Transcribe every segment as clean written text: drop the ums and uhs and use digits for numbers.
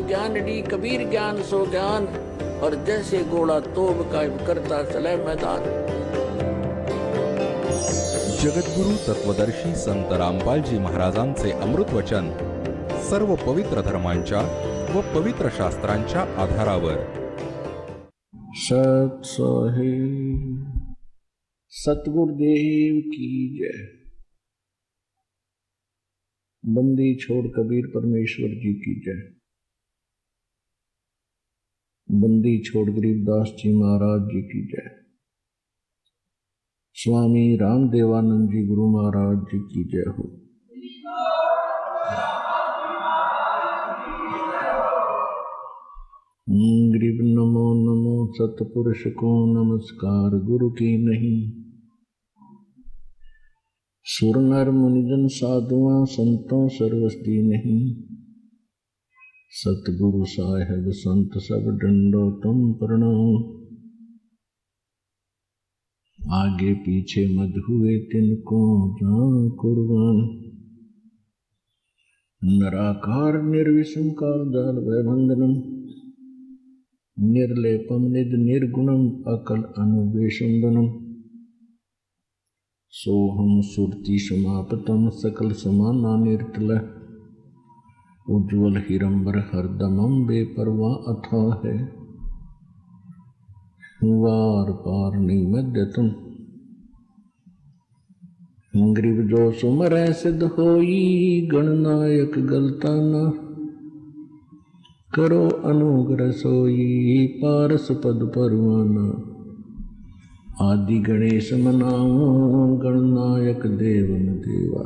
ज्ञानड़ी कबीर ज्ञान सो ज्ञान, और जैसे घोड़ा तोब का करता चले मैदान। जगद्गुरु तत्वदर्शी संत रामपालजी महाराजांचे अमृत वचन सर्व पवित्र धर्मांच्या व पवित्र शास्त्रांच्या आधारावर। सत साहिब सतगुरुदेव की जय। बंदी छोड़ कबीर परमेश्वर जी की जय। बंदी छोड़ गरीबदास जी महाराज जी की जय। स्वामी रामदेवानंद जी गुरु महाराज जी की जय हो। गरीब नमो नमो सतपुरुष को नमस्कार, गुरु की नहीं। सुर नर मुनिजन साधुआं संतों सर्वस्ती नहीं। सतगुरु साहेब संत सब डंडो तुम प्रणाम। आगे पीछे मत हुए तिनको जान कुर्बान। नराकार निर्विषम काल जाल वैबंधनम। निर्लेपम निज निर्गुणम अकल अनुवेशंदनम। सोहम सुरति समापतम सकल समाना निर्तल। उज्ज्वल हिरंबर हरदमम बेपरवाह अथा है। वार पार निमद्य तुम। ग्रीव जो सुमरै सिद्ध होई, गणनायक गलता न। करो अनुग्रह सोई, पारस पद परवाना। आदि गणेश मनाओ, गणनायक देवन देवा।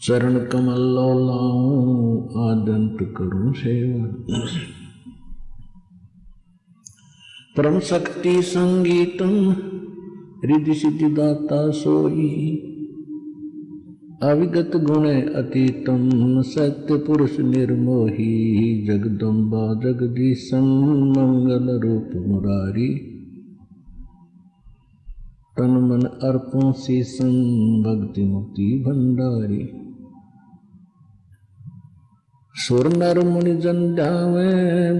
चरण कमल लो लाऊं, आदंत करूं सेवा। परम शक्ति संगीतम, रिद्धि सिद्धि दाता सोई। अविगत गुण अतीतम, सत्य पुरुष निर्मोही। जगदम्बा जगदीशम, मंगल रूप मुरारी। तन मन अर्पों शीसम, भक्ति मुक्ति भंडारी। सुर नर मुनि जन ध्यावे,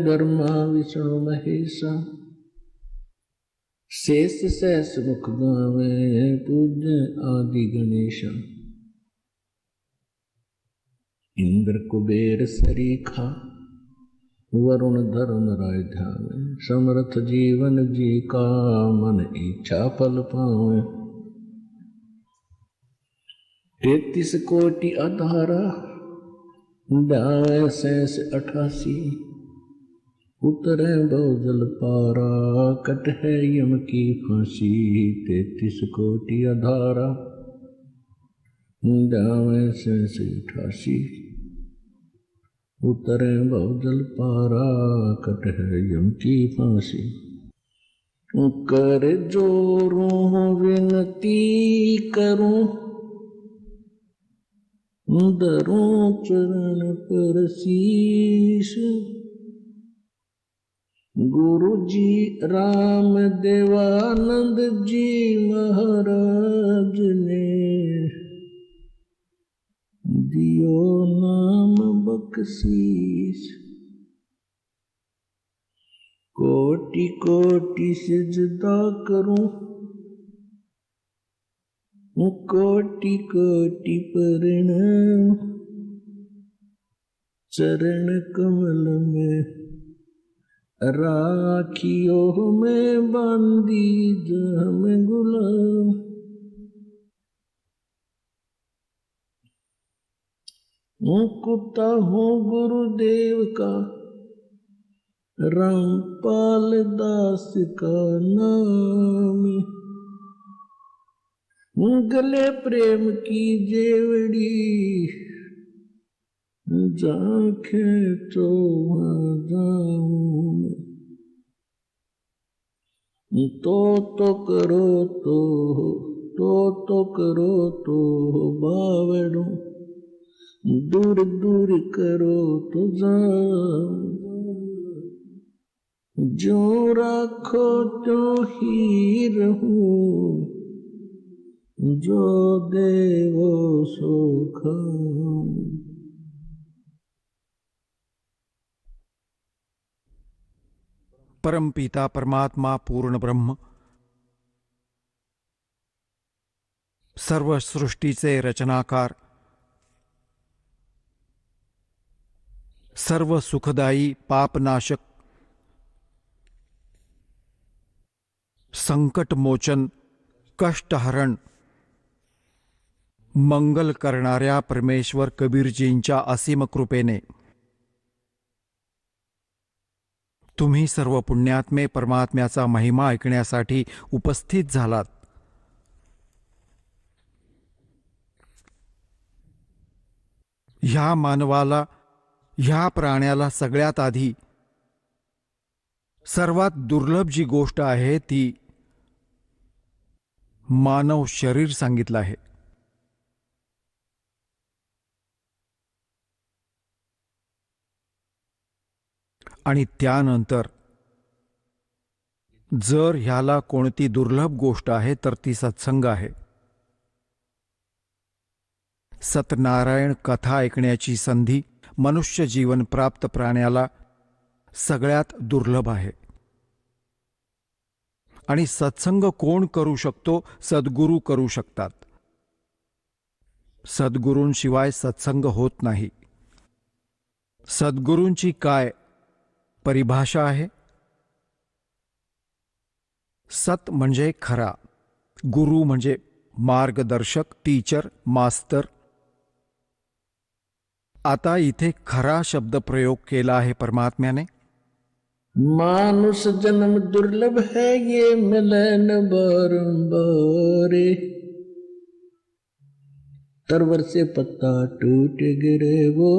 ब्रह्मा विष्णु महेशा। शेष सहस मुख गावे, पूज्य आदि गणेशा। इंद्र कुबेर सरीखा, वरुण धर्म राय ध्यावे। समर्थ जीवन जी का, मन इच्छा फल पावे। 33 कोटि अधारा, ध्यावे शेष 88। उतरे बहुजल पारा, कट है यम की फांसी। 33 कोटि अधारा, ध्यावे शेष 88। उतरे बहुजल पारा, कट है यम की फांसी। कर जोरूं विनती करूं, धरूं चरण पर शीश। गुरु जी राम देवानंद जी महाराज ने दियो नाम बख्शीश। कोटि कोटि सिजदा करूं, कोटि कोटि प्रणाम। चरण कमल में राखियो में बांधी, जम गुलाम। कुत्ता हूँ गुरुदेव का, रामपाल दास का नाम। गले प्रेम की जेवड़ी, जाके तो वहाँ जाऊं। तो करो तो करो तो बावड़ो। दूर दूर करो तो जाओ। जो राखो तो ही रहूं, जो देवो सो खाऊं। परमपिता परमात्मा पूर्ण ब्रह्म, सर्व सृष्टीचे रचनाकार, सर्व सुखदायी पापनाशक, संकटमोचन, कष्टहरण, मंगल करणाऱ्या परमेश्वर कबीरजींच्या असीम कृपेने तुम्ही सर्व पुण्यात्मे परमात्म्याचा महिमा ऐकण्यासाठी उपस्थित झालात. ह्या मानवाला, ह्या प्राण्याला सगळ्यात आधी सर्वात दुर्लभ जी गोष्ट आहे ती मानव शरीर सांगितलं आहे. आणि त्यानंतर जर ह्याला कोणती दुर्लभ गोष्ट आहे तर ती सत्संग आहे. सत्यनारायण कथा ऐकण्याची संधी मनुष्य जीवन प्राप्त प्राण्याला सगळ्यात दुर्लभ आहे. आणि सत्संग कोण करू शकतो? सद्गुरू करू शकतात. सद्गुरूंशिवाय सत्संग होत नाही. सद्गुरूंची काय परिभाषा आहे? सत म्हणजे खरा, गुरु म्हणजे मार्गदर्शक, टीचर, मास्तर. आता इथे खरा शब्द प्रयोग केला आहे परमात्म्याने. मानुष जन्म दुर्लभ है ये मिलन बारंबार, तरवर से पत्ता टूट गिरे वो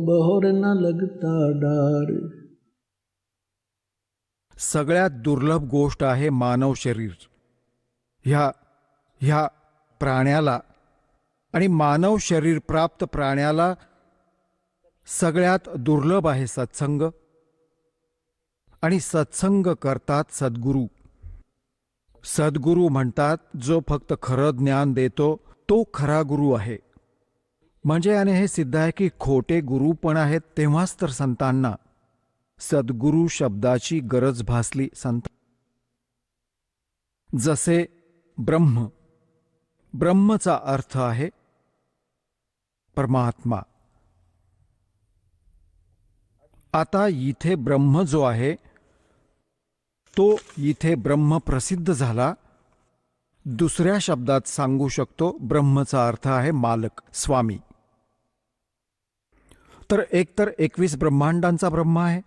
बहोर न लगता डार. सगळ्यात दुर्लभ गोष्ट आहे मानव शरीर. ह्या प्राण्याला आणि मानव शरीर प्राप्त प्राण्याला सगळ्यात दुर्लभ आहे सत्संग. आणि सत्संग करतात सद्गुरू. सद्गुरू म्हणतात जो फक्त खरं ज्ञान देतो तो खरा गुरु आहे. म्हणजे याने हे सिद्ध आहे की खोटे गुरु पण आहेत, तेव्हाच तर संतांना सद्गुरू शब्दाची गरज भासली. संत जसे ब्रह्म, ब्रह्मचा अर्थ आहे परमात्मा. आता इथे ब्रह्म जो आहे तो इथे ब्रह्म प्रसिद्ध झाला. दुसऱ्या शब्दात सांगू शकतो ब्रह्मचा अर्थ आहे मालक, स्वामी. तर एकतर 21 ब्रह्मांडांचा ब्रह्म आहे,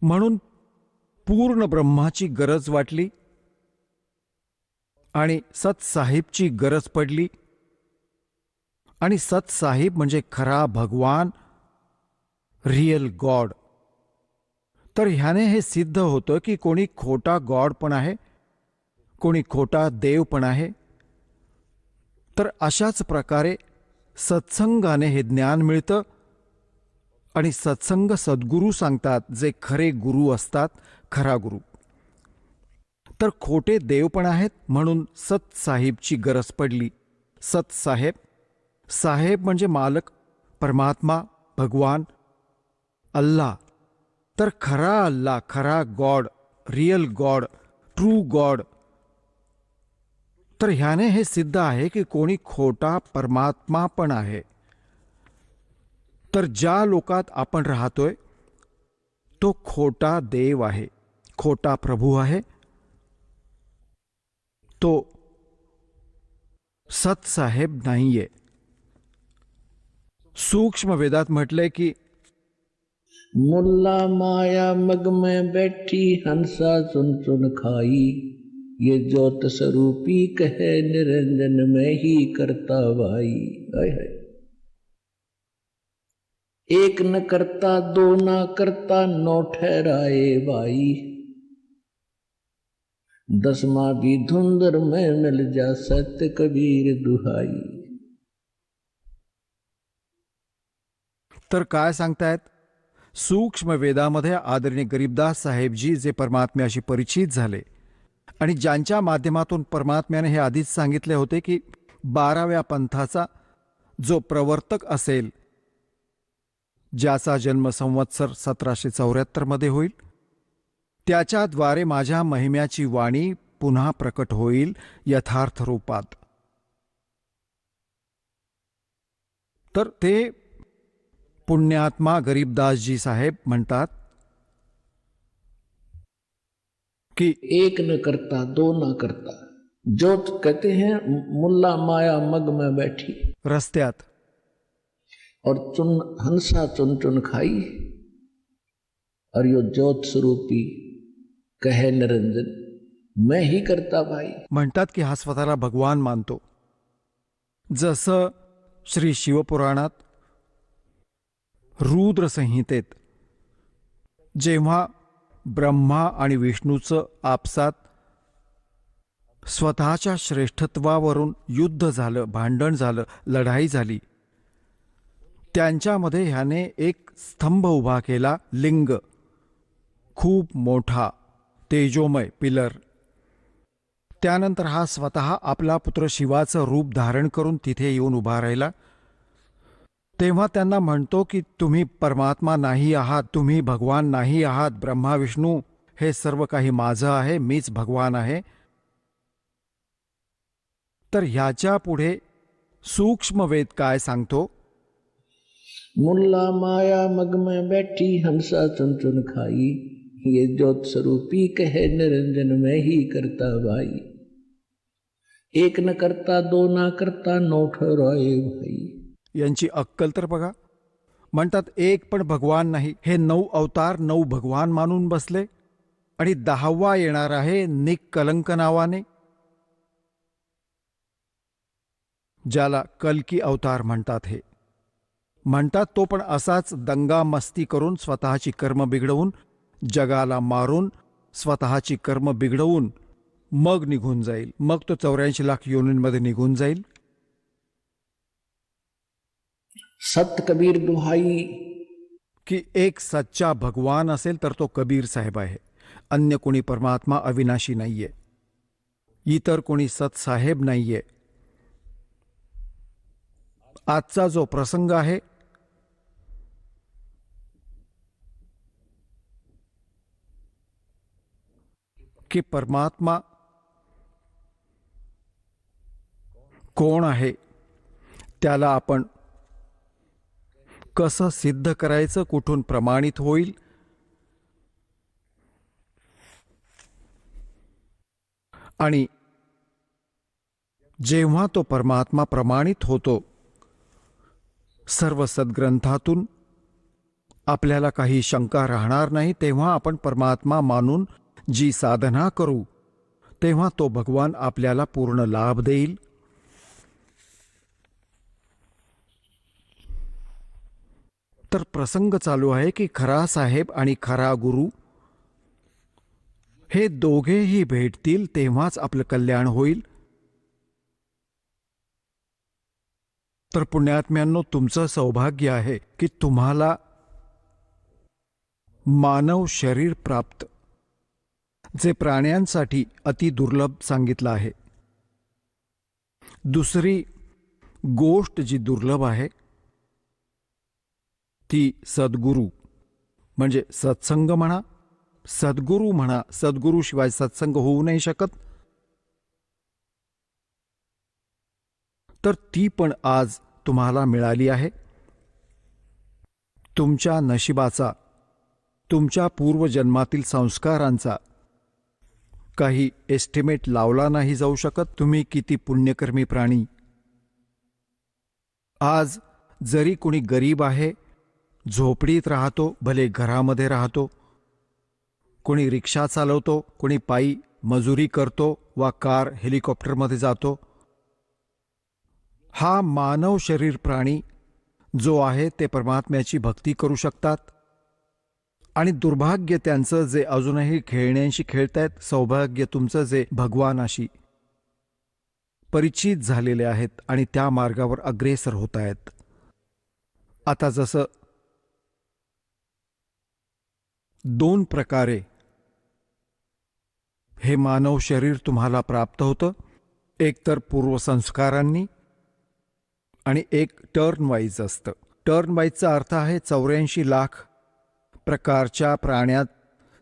म्हणून पूर्ण ब्रह्माची गरज वाटली आणि सतसाहेबची गरज पडली. आणि सतसाहेब म्हणजे खरा भगवान, रियल गॉड. तर ह्याने हे सिद्ध होतं की कोणी खोटा गॉड पण आहे, कोणी खोटा देव पण आहे. तर अशाच प्रकारे सत्संगाने हे ज्ञान मिळतं. आणि सत्संग सद्गुरू सांगतात जे खरे गुरु असतात, खरा गुरु. तर खोटे देव पण आहेत, म्हणून सतसाहेबची गरज पडली. सतसाहेब, साहेब म्हणजे मालक, परमात्मा, भगवान, अल्लाह. तर खरा अल्लाह, खरा God, real God, true God. तर ह्याने हे सिद्ध आहे की कोणी खोटा परमात्मा पण आहे. तर ज्या लोकात आपण राहतोय तो खोटा देव आहे, खोटा प्रभू आहे. तो सतसाहेब नाहीये. सूक्ष्म वेदात म्हटलंय की मुल्ला माया मग में बैठी हंसा सुन सुन खाई, ये ज्योत स्वरूपी कहे निरंजन में ही करता भाई. हाय हाय. एक न करता दो न करता नौ ठहराए भाई, दसवां भी धुंधर में मिल जा सत्य कबीर दुहाई. तर काय सांगतायत? सूक्ष्म वेदामध्ये आदरणीय गरीबदास साहेबजी जे परमात्म्याशी परिचित झाले आणि ज्यांच्या माध्यमातून परमात्म्याने हे आधीच सांगितले होते की 12व्या पंथाचा जो प्रवर्तक असेल, ज्याचा जन्म संवत्सर 1774 मध्ये होईल, त्याच्याद्वारे माझ्या महिम्याची वाणी पुन्हा प्रकट होईल यथार्थ रूपात. तर ते पुण्यात्मा गरीबदासजी साहेब म्हणतात की एक न करता दो न करता, जो कहते हैं मुल्ला माया मग में बैठी रस्त्यात और चुन हंसा चुन चुन खाई, और यो ज्योत स्वरूपी कहे निरंजन मैं ही करता भाई. म्हणतात की हा स्वतःला भगवान मानतो. जसं श्री शिवपुराणात रुद्र संहितेत जेव्हा ब्रह्मा आणि विष्णूचं आपसात स्वतःच्या श्रेष्ठत्वावरून युद्ध झालं, भांडण झालं, लढाई झाली, त्यांच्यामध्ये ह्याने एक स्तंभ उभा केला, लिंग, खूप मोठा तेजोमय पिलर. त्यानंतर हा स्वतः आपला पुत्र शिवाचं रूप धारण करून तिथे येऊन उभा राहिला. तेव्हा त्यांना म्हणतो की तुम्ही परमात्मा नाही आहात, तुम्ही भगवान नाही आहात. ब्रह्मा विष्णू हे सर्व काही माझं आहे, मीच भगवान आहे. तर ह्याच्या पुढे सूक्ष्म वेद काय सांगतो? मुल्ला माया मग में बैठी हंसा चुन चुन खाई, ये ज्योत स्वरूपी कहे निरंजन मैं ही करता भाई. एक न करता दो ना करता नौ ठहराए भाई. यांची अक्कल तर बघा. म्हणतात एक पण भगवान नाही, हे 9 अवतार 9 भगवान मानून बसले, आणि 10वा येणार आहे निकलंक नावाने, ज्याला कल्की अवतार म्हणतात. हे म्हणतात तो पण असाच दंगा मस्ती करून, स्वतःची कर्म बिघडवून, जगाला मारून, स्वतःची कर्म बिघडवून मग निघून जाईल. मग तो 84 लाख योनींमध्ये निघून जाईल. सत कबीर दुहाई, की एक सच्चा भगवान असेल तर तो कबीर साहेब आहे. अन्य कोणी परमात्मा अविनाशी नाहीये, इतर कोणी सत साहेब नाहीये. आजचा जो प्रसंग आहे की परमात्मा कोण आहे, त्याला आपण कसं सिद्ध करायचं, कुठून प्रमाणित होईल, आणि जेव्हा तो परमात्मा प्रमाणित होतो सर्व सद्ग्रंथातून, आपल्याला काही शंका राहणार नाही. तेव्हा आपण परमात्मा मानून जी साधना करू, तेव्हा तो भगवान आपल्याला पूर्ण लाभ देईल. तर प्रसंग चालू आहे की खरा साहेब आणि खरा गुरु हे दोघेही भेटतील, तेव्हाच आपलं कल्याण होईल. तर पुण्यात्म्यांनो, तुमचं सौभाग्य आहे की तुम्हाला मानव शरीर प्राप्त, जे प्राण्यांसाठी अति दुर्लभ सांगितलं आहे. दुसरी गोष्ट जी दुर्लभ आहे ती सद्गुरू, म्हणजे सत्संग म्हणा, सद्गुरू म्हणा. सद्गुरूशिवाय सत्संग होऊ नाही शकत. तर ती पण आज तुम्हाला मिळाली आहे. तुमच्या नशिबाचा, तुमच्या पूर्वजन्मातील संस्कारांचा काही एस्टिमेट लावला नाही जाऊ शकत. तुम्ही किती पुण्यकर्मी प्राणी. आज जरी कोणी गरीब आहे, झोपडीत राहतो, भले घरामध्ये राहतो, कोणी रिक्षा चालवतो, कोणी पायी मजुरी करतो वा कार हेलिकॉप्टरमध्ये जातो, हा मानव शरीर प्राणी जो आहे ते परमात्म्याची भक्ती करू शकतात. आणि दुर्भाग्य त्यांचं जे अजूनही खेळण्यांशी खेळतायत, सौभाग्य तुमचं जे भगवानाशी परिचित झालेले आहेत आणि त्या मार्गावर अग्रेसर होत आहेत. आता जसं 2 प्रकारे हे मानव शरीर तुम्हाला प्राप्त होतं, एक तर पूर्वसंस्कारांनी आणि एक टर्न वाईज असतं. टर्न वाईजचा अर्थ आहे 84 लाख प्रकारच्या प्राण्यात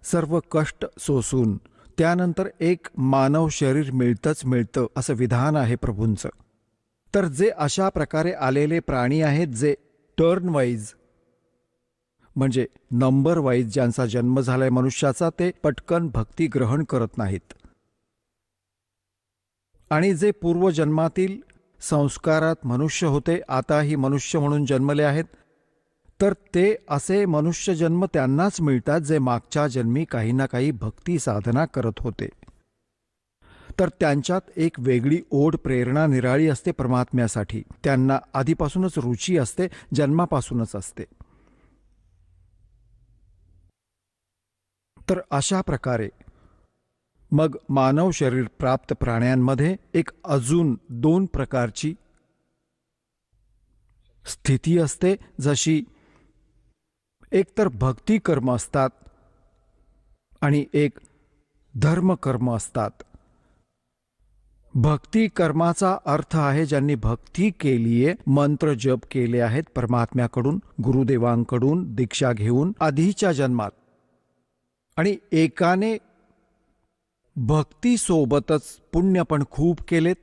सर्व कष्ट सोसून त्यानंतर एक मानव शरीर मिळतं असं विधान आहे प्रभूंचं. तर जे अशा प्रकारे आलेले प्राणी आहेत जे टर्न वाईज म्हणजे नंबर वाईज ज्यांचा जन्म झालाय मनुष्याचा, ते पटकन भक्ती ग्रहण करत नाहीत. आणि जे पूर्वजन्मातील संस्कारात मनुष्य होते, आताही मनुष्य म्हणून जन्मले आहेत, तर ते असे मनुष्य जन्म त्यांनाच मिळतात जे मागच्या जन्मी काही ना काही भक्ती साधना करत होते. तर त्यांच्यात एक वेगळी ओढ, प्रेरणा निराळी असते परमात्म्यासाठी. त्यांना आधीपासूनच रुची असते, जन्मापासूनच असते. तर अशा प्रकारे मग मानव शरीर प्राप्त प्राण्यांमध्ये एक अजून 2 प्रकारची स्थिती असते, जशी एक तर भक्ती कर्म असतात आणि एक धर्मकर्म असतात. भक्ती कर्माचा अर्थ आहे ज्यांनी भक्ती केलीये, मंत्र जप केले आहेत परमात्म्याकडून, गुरुदेवांकडून दीक्षा घेऊन आधीच्या जन्मात, आणि एकाने भक्तीसोबतच पुण्य पण खूप केलेत.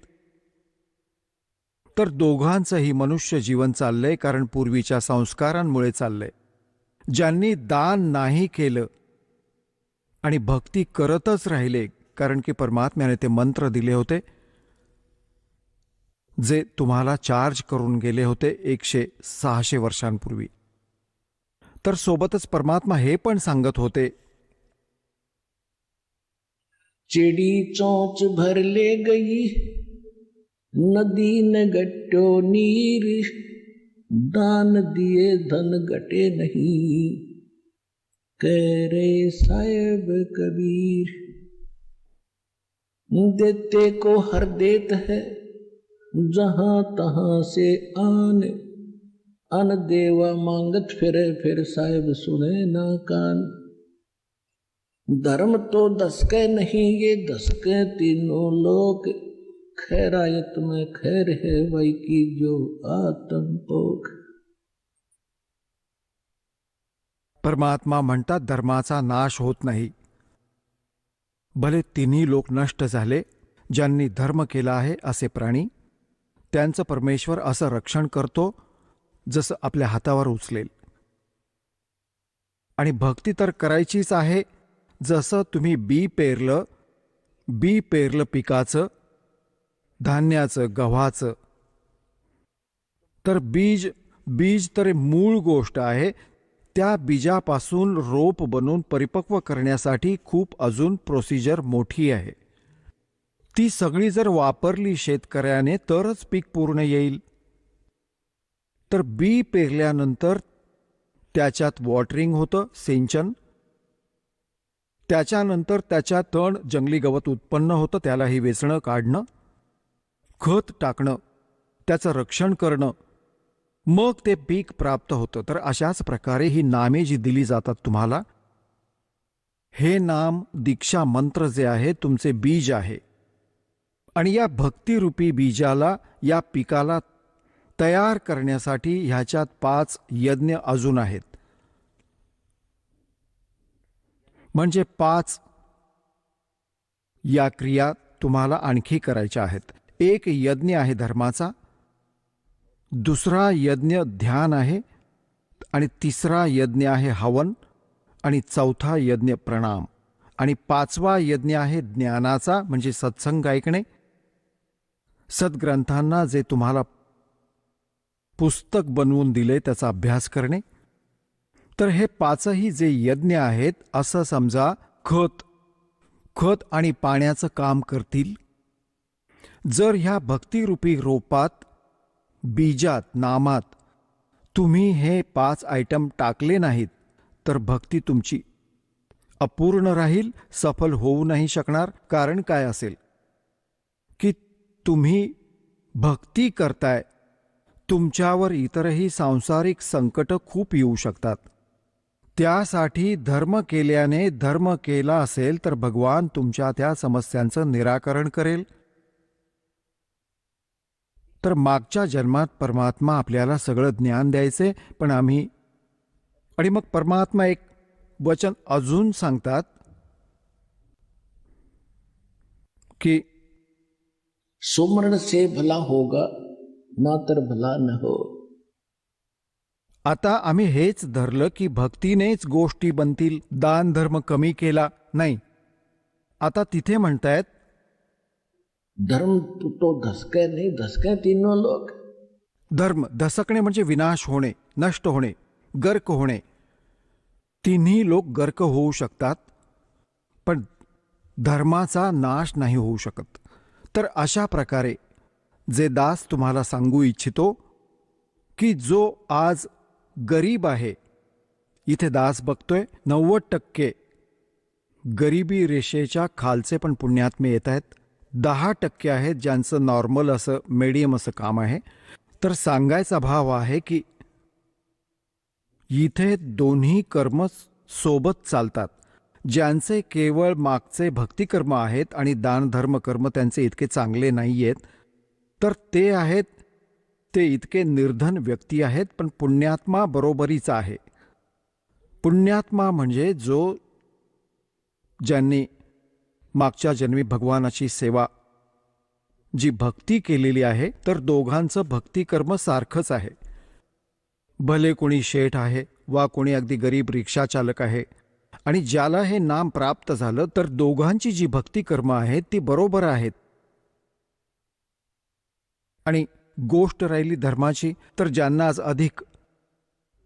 तर दोघांचंही मनुष्य जीवन चाललंय, कारण पूर्वीच्या संस्कारांमुळे चाललंय. ज्यांनी दान नाही केलं आणि भक्ती करतच राहिले, कारण की परमात्म्याने ते मंत्र दिले होते जे तुम्हाला चार्ज करून गेले होते 100-600 वर्षांपूर्वी. तर सोबतच परमात्मा हे पण सांगत होते, चिड़ी चोंच भर ले गई नदी न गट्टो नीर, दान दिए धन घटे नहीं, कह रे साहेब कबीर। देते को हर देत है जहां तहां से आन, अन देवा मांगत फिर साहेब सुने ना कान। धर्म तो 10 के नहीं ये 10 के तीनों लोक, खैरायत में खैर है वही की जो आत्म पोख। परमात्मा म्हणतात धर्माचा नाश होत नाही. भले तिन्ही लोक नष्ट झाले, ज्यांनी धर्म केला आहे असे प्राणी, त्यांचं परमेश्वर असं रक्षण करतो जसं आपल्या हातावर उचलेल. आणि भक्ती तर करायचीच आहे. जसं तुम्ही बी पेरलं पिकाचं, धान्याचं, गव्हाचं, तर बीज तर मूळ गोष्ट आहे. त्या बीजापासून रोप बनवून परिपक्व करण्यासाठी खूप अजून प्रोसिजर मोठी आहे. ती सगळी जर वापरली शेतकऱ्याने तरच पीक पूर्ण येईल. तर बी पेरल्यानंतर त्याच्यात वॉटरिंग होतं, सिंचन. त्याच्यानंतर त्याच्या तण जंगली गवत उत्पन्न होतं, त्यालाही वेचणं, काढणं, खत टाकणं, त्याचं रक्षण करणं, मग ते पीक प्राप्त होतं. तर अशाच प्रकारे ही नामे जी दिली जातात तुम्हाला, हे नाम दीक्षा मंत्र जे आहे तुमचे बीज आहे. आणि या भक्तिरूपी बीजाला, या पिकाला तयार करण्यासाठी ह्याच्यात 5 यज्ञ अजून आहेत. म्हणजे 5 या क्रिया तुम्हाला आणखी करायच्या आहेत. एक यज्ञ आहे धर्माचा, दुसरा यज्ञ ध्यान आहे, आणि तिसरा यज्ञ आहे हवन, आणि चौथा यज्ञ प्रणाम, आणि 5वा यज्ञ आहे ज्ञानाचा, म्हणजे सत्संग ऐकणे, सद्ग्रंथांना जे तुम्हाला पुस्तक बनवून दिले त्याचा अभ्यास करणे. तर हे 5ही जे यज्ञ आहेत, असं समजा खत आणि पाण्याचं काम करतील. जर ह्या भक्तिरूपी रोपात, बीजात, नामात तुम्ही हे 5 आयटम टाकले नाहीत, तर भक्ती तुमची अपूर्ण राहील, सफल होऊ नाही शकणार. कारण काय असेल की तुम्ही भक्ती करताय, तुमच्यावर इतरही सांसारिक संकट खूप येऊ शकतात. त्यासाठी धर्म केल्याने, धर्म केला असेल तर भगवान तुमच्या त्या समस्यांचं निराकरण करेल. तर मागच्या जन्मात परमात्मा आपल्याला सगळं ज्ञान द्यायचे, पण आम्ही आणि मग परमात्मा एक वचन अजून सांगतात की सुमरण से भला होगा मातर भला न हो. आता आम्ही हेच धरलं की भक्तीनेच गोष्टी बनतील, दान धर्म कमी केला नाही. आता तिथे म्हणतायत धर्म तो धसके नहीं, धसके तीनों लोग. धर्म धसकणे म्हणजे विनाश होणे, नष्ट होणे, गर्क होणे. तिन्ही लोक गर्क होऊ शकतात, पण धर्माचा नाश नाही होऊ शकत. तर अशा प्रकारे जे दास तुम्हाला सांगू इच्छितो की जो आज गरीब आहे, इथे दास बघतोय 90% गरिबी रेषेच्या खालचे पण पुण्यात्मे येत आहेत. 10% आहेत ज्यांचं नॉर्मल असं मीडियम असं काम आहे. तर सांगायचा भाव आहे की इथे दोन्ही कर्म सोबत चालतात. ज्यांचे केवळ मागचे भक्तिकर्म आहेत आणि दानधर्म कर्म त्यांचे इतके चांगले नाही आहेत, तर ते आहेत, ते इतके निर्धन व्यक्ती आहेत, पण पुण्यात्मा बरोबरीचा आहे. पुण्यात्मा म्हणजे जो ज्यांनी मागच्या जन्मी भगवानाची सेवा जी भक्ती केलेली आहे, तर दोघांचं भक्तिकर्म सारखंच आहे. भले कोणी शेठ आहे वा कोणी अगदी गरीब रिक्षा चालक आहे, आणि ज्याला हे नाम प्राप्त झालं, तर दोघांची जी भक्तिकर्म आहेत ती बरोबर आहेत. आणि गोष्ट राहिली धर्माची, तर ज्यांना आज अधिक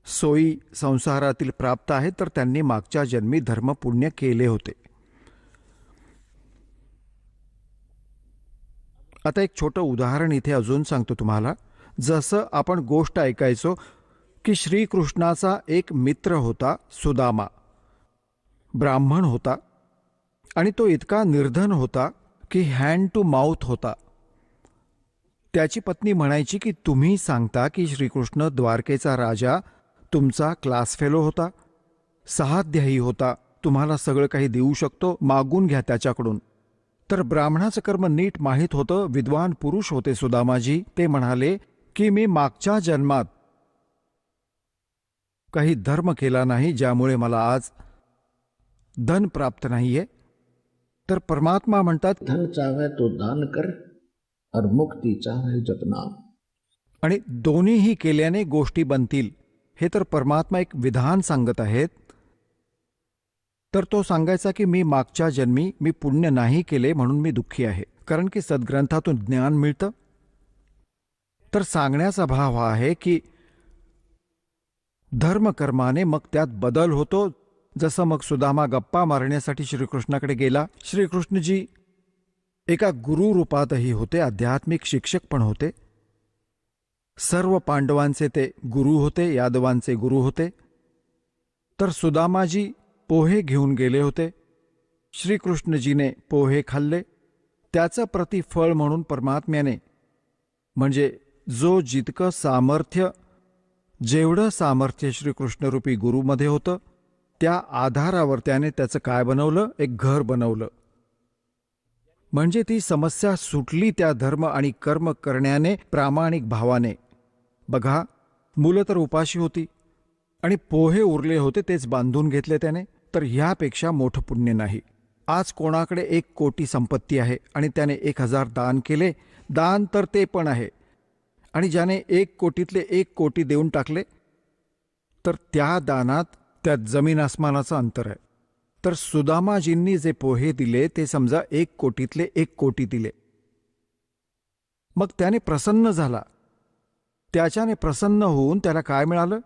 सोयी संसारातील प्राप्त आहेत, तर त्यांनी मागच्या जन्मी धर्म पुण्य केले होते. आता एक छोटं उदाहरण इथे अजून सांगतो तुम्हाला. जसं आपण गोष्ट ऐकायचो की श्रीकृष्णाचा एक मित्र होता सुदामा. ब्राह्मण होता आणि तो इतका निर्धन होता की हँड टू माउथ होता. त्याची पत्नी म्हणायची की तुम्ही सांगता की श्रीकृष्ण द्वारकेचा राजा तुमचा क्लास फेलो होता, सहाध्यायी होता, तुम्हाला सगळं काही देऊ शकतो, मागून घ्या त्याच्याकडून. तर ब्राह्मणाचं कर्म नीट माहीत होतं, विद्वान पुरुष होते सुदामाजी. ते म्हणाले की मी मागच्या जन्मात काही धर्म केला नाही, ज्यामुळे मला आज धन प्राप्त नाहीये. तर परमात्मा म्हणतात धन चाहे तो दान कर और मुक्ती चाहे जपनाम. आणि दोन्हीही केल्याने गोष्टी बनतील. हे तर परमात्मा एक विधान सांगत आहेत. तर तो सांगायचा की मी मागच्या जन्मी मी पुण्य नाही केले म्हणून मी दुःखी आहे, कारण की सद्ग्रंथातून ज्ञान मिळतं. तर सांगण्याचा भाव हा आहे की धर्मकर्माने मग त्यात बदल होतो. जसं मग सुदामा गप्पा मारण्यासाठी श्रीकृष्णाकडे गेला. श्रीकृष्णजी एका गुरु रूपातही होते, आध्यात्मिक शिक्षक पण होते. सर्व पांडवांचे ते गुरु होते, यादवांचे गुरु होते. तर सुदामाजी पोहे घेऊन गेले होते. श्रीकृष्णजीने पोहे खाल्ले. त्याचं प्रतिफळ म्हणून परमात्म्याने, म्हणजे जो जितकं सामर्थ्य, जेवढं सामर्थ्य श्रीकृष्णरूपी गुरुमध्ये होतं, त्या आधारावर त्याने त्याचं काय बनवलं, एक घर बनवलं. म्हणजे ती समस्या सुटली त्या धर्म आणि कर्म करण्याने, प्रामाणिक भावाने. बघा, मुलं तर उपाशी होती आणि पोहे उरले होते, तेच बांधून घेतले त्याने. तर ह्यापेक्षा मोठं पुण्य नाही. आज कोणाकडे 1 कोटी संपत्ती आहे आणि त्याने 1000 दान केले, दान तर ते पण आहे, आणि ज्याने 1 कोटीतले 1 कोटी देऊन टाकले, तर त्या दानात त्यात जमीन आसमानाचं अंतर आहे. तर सुदामाजींनी जे पोहे दिले ते समजा 1 कोटीतले 1 कोटी दिले. मग त्याने प्रसन्न झाला. त्याच्याने प्रसन्न होऊन त्याला काय मिळालं?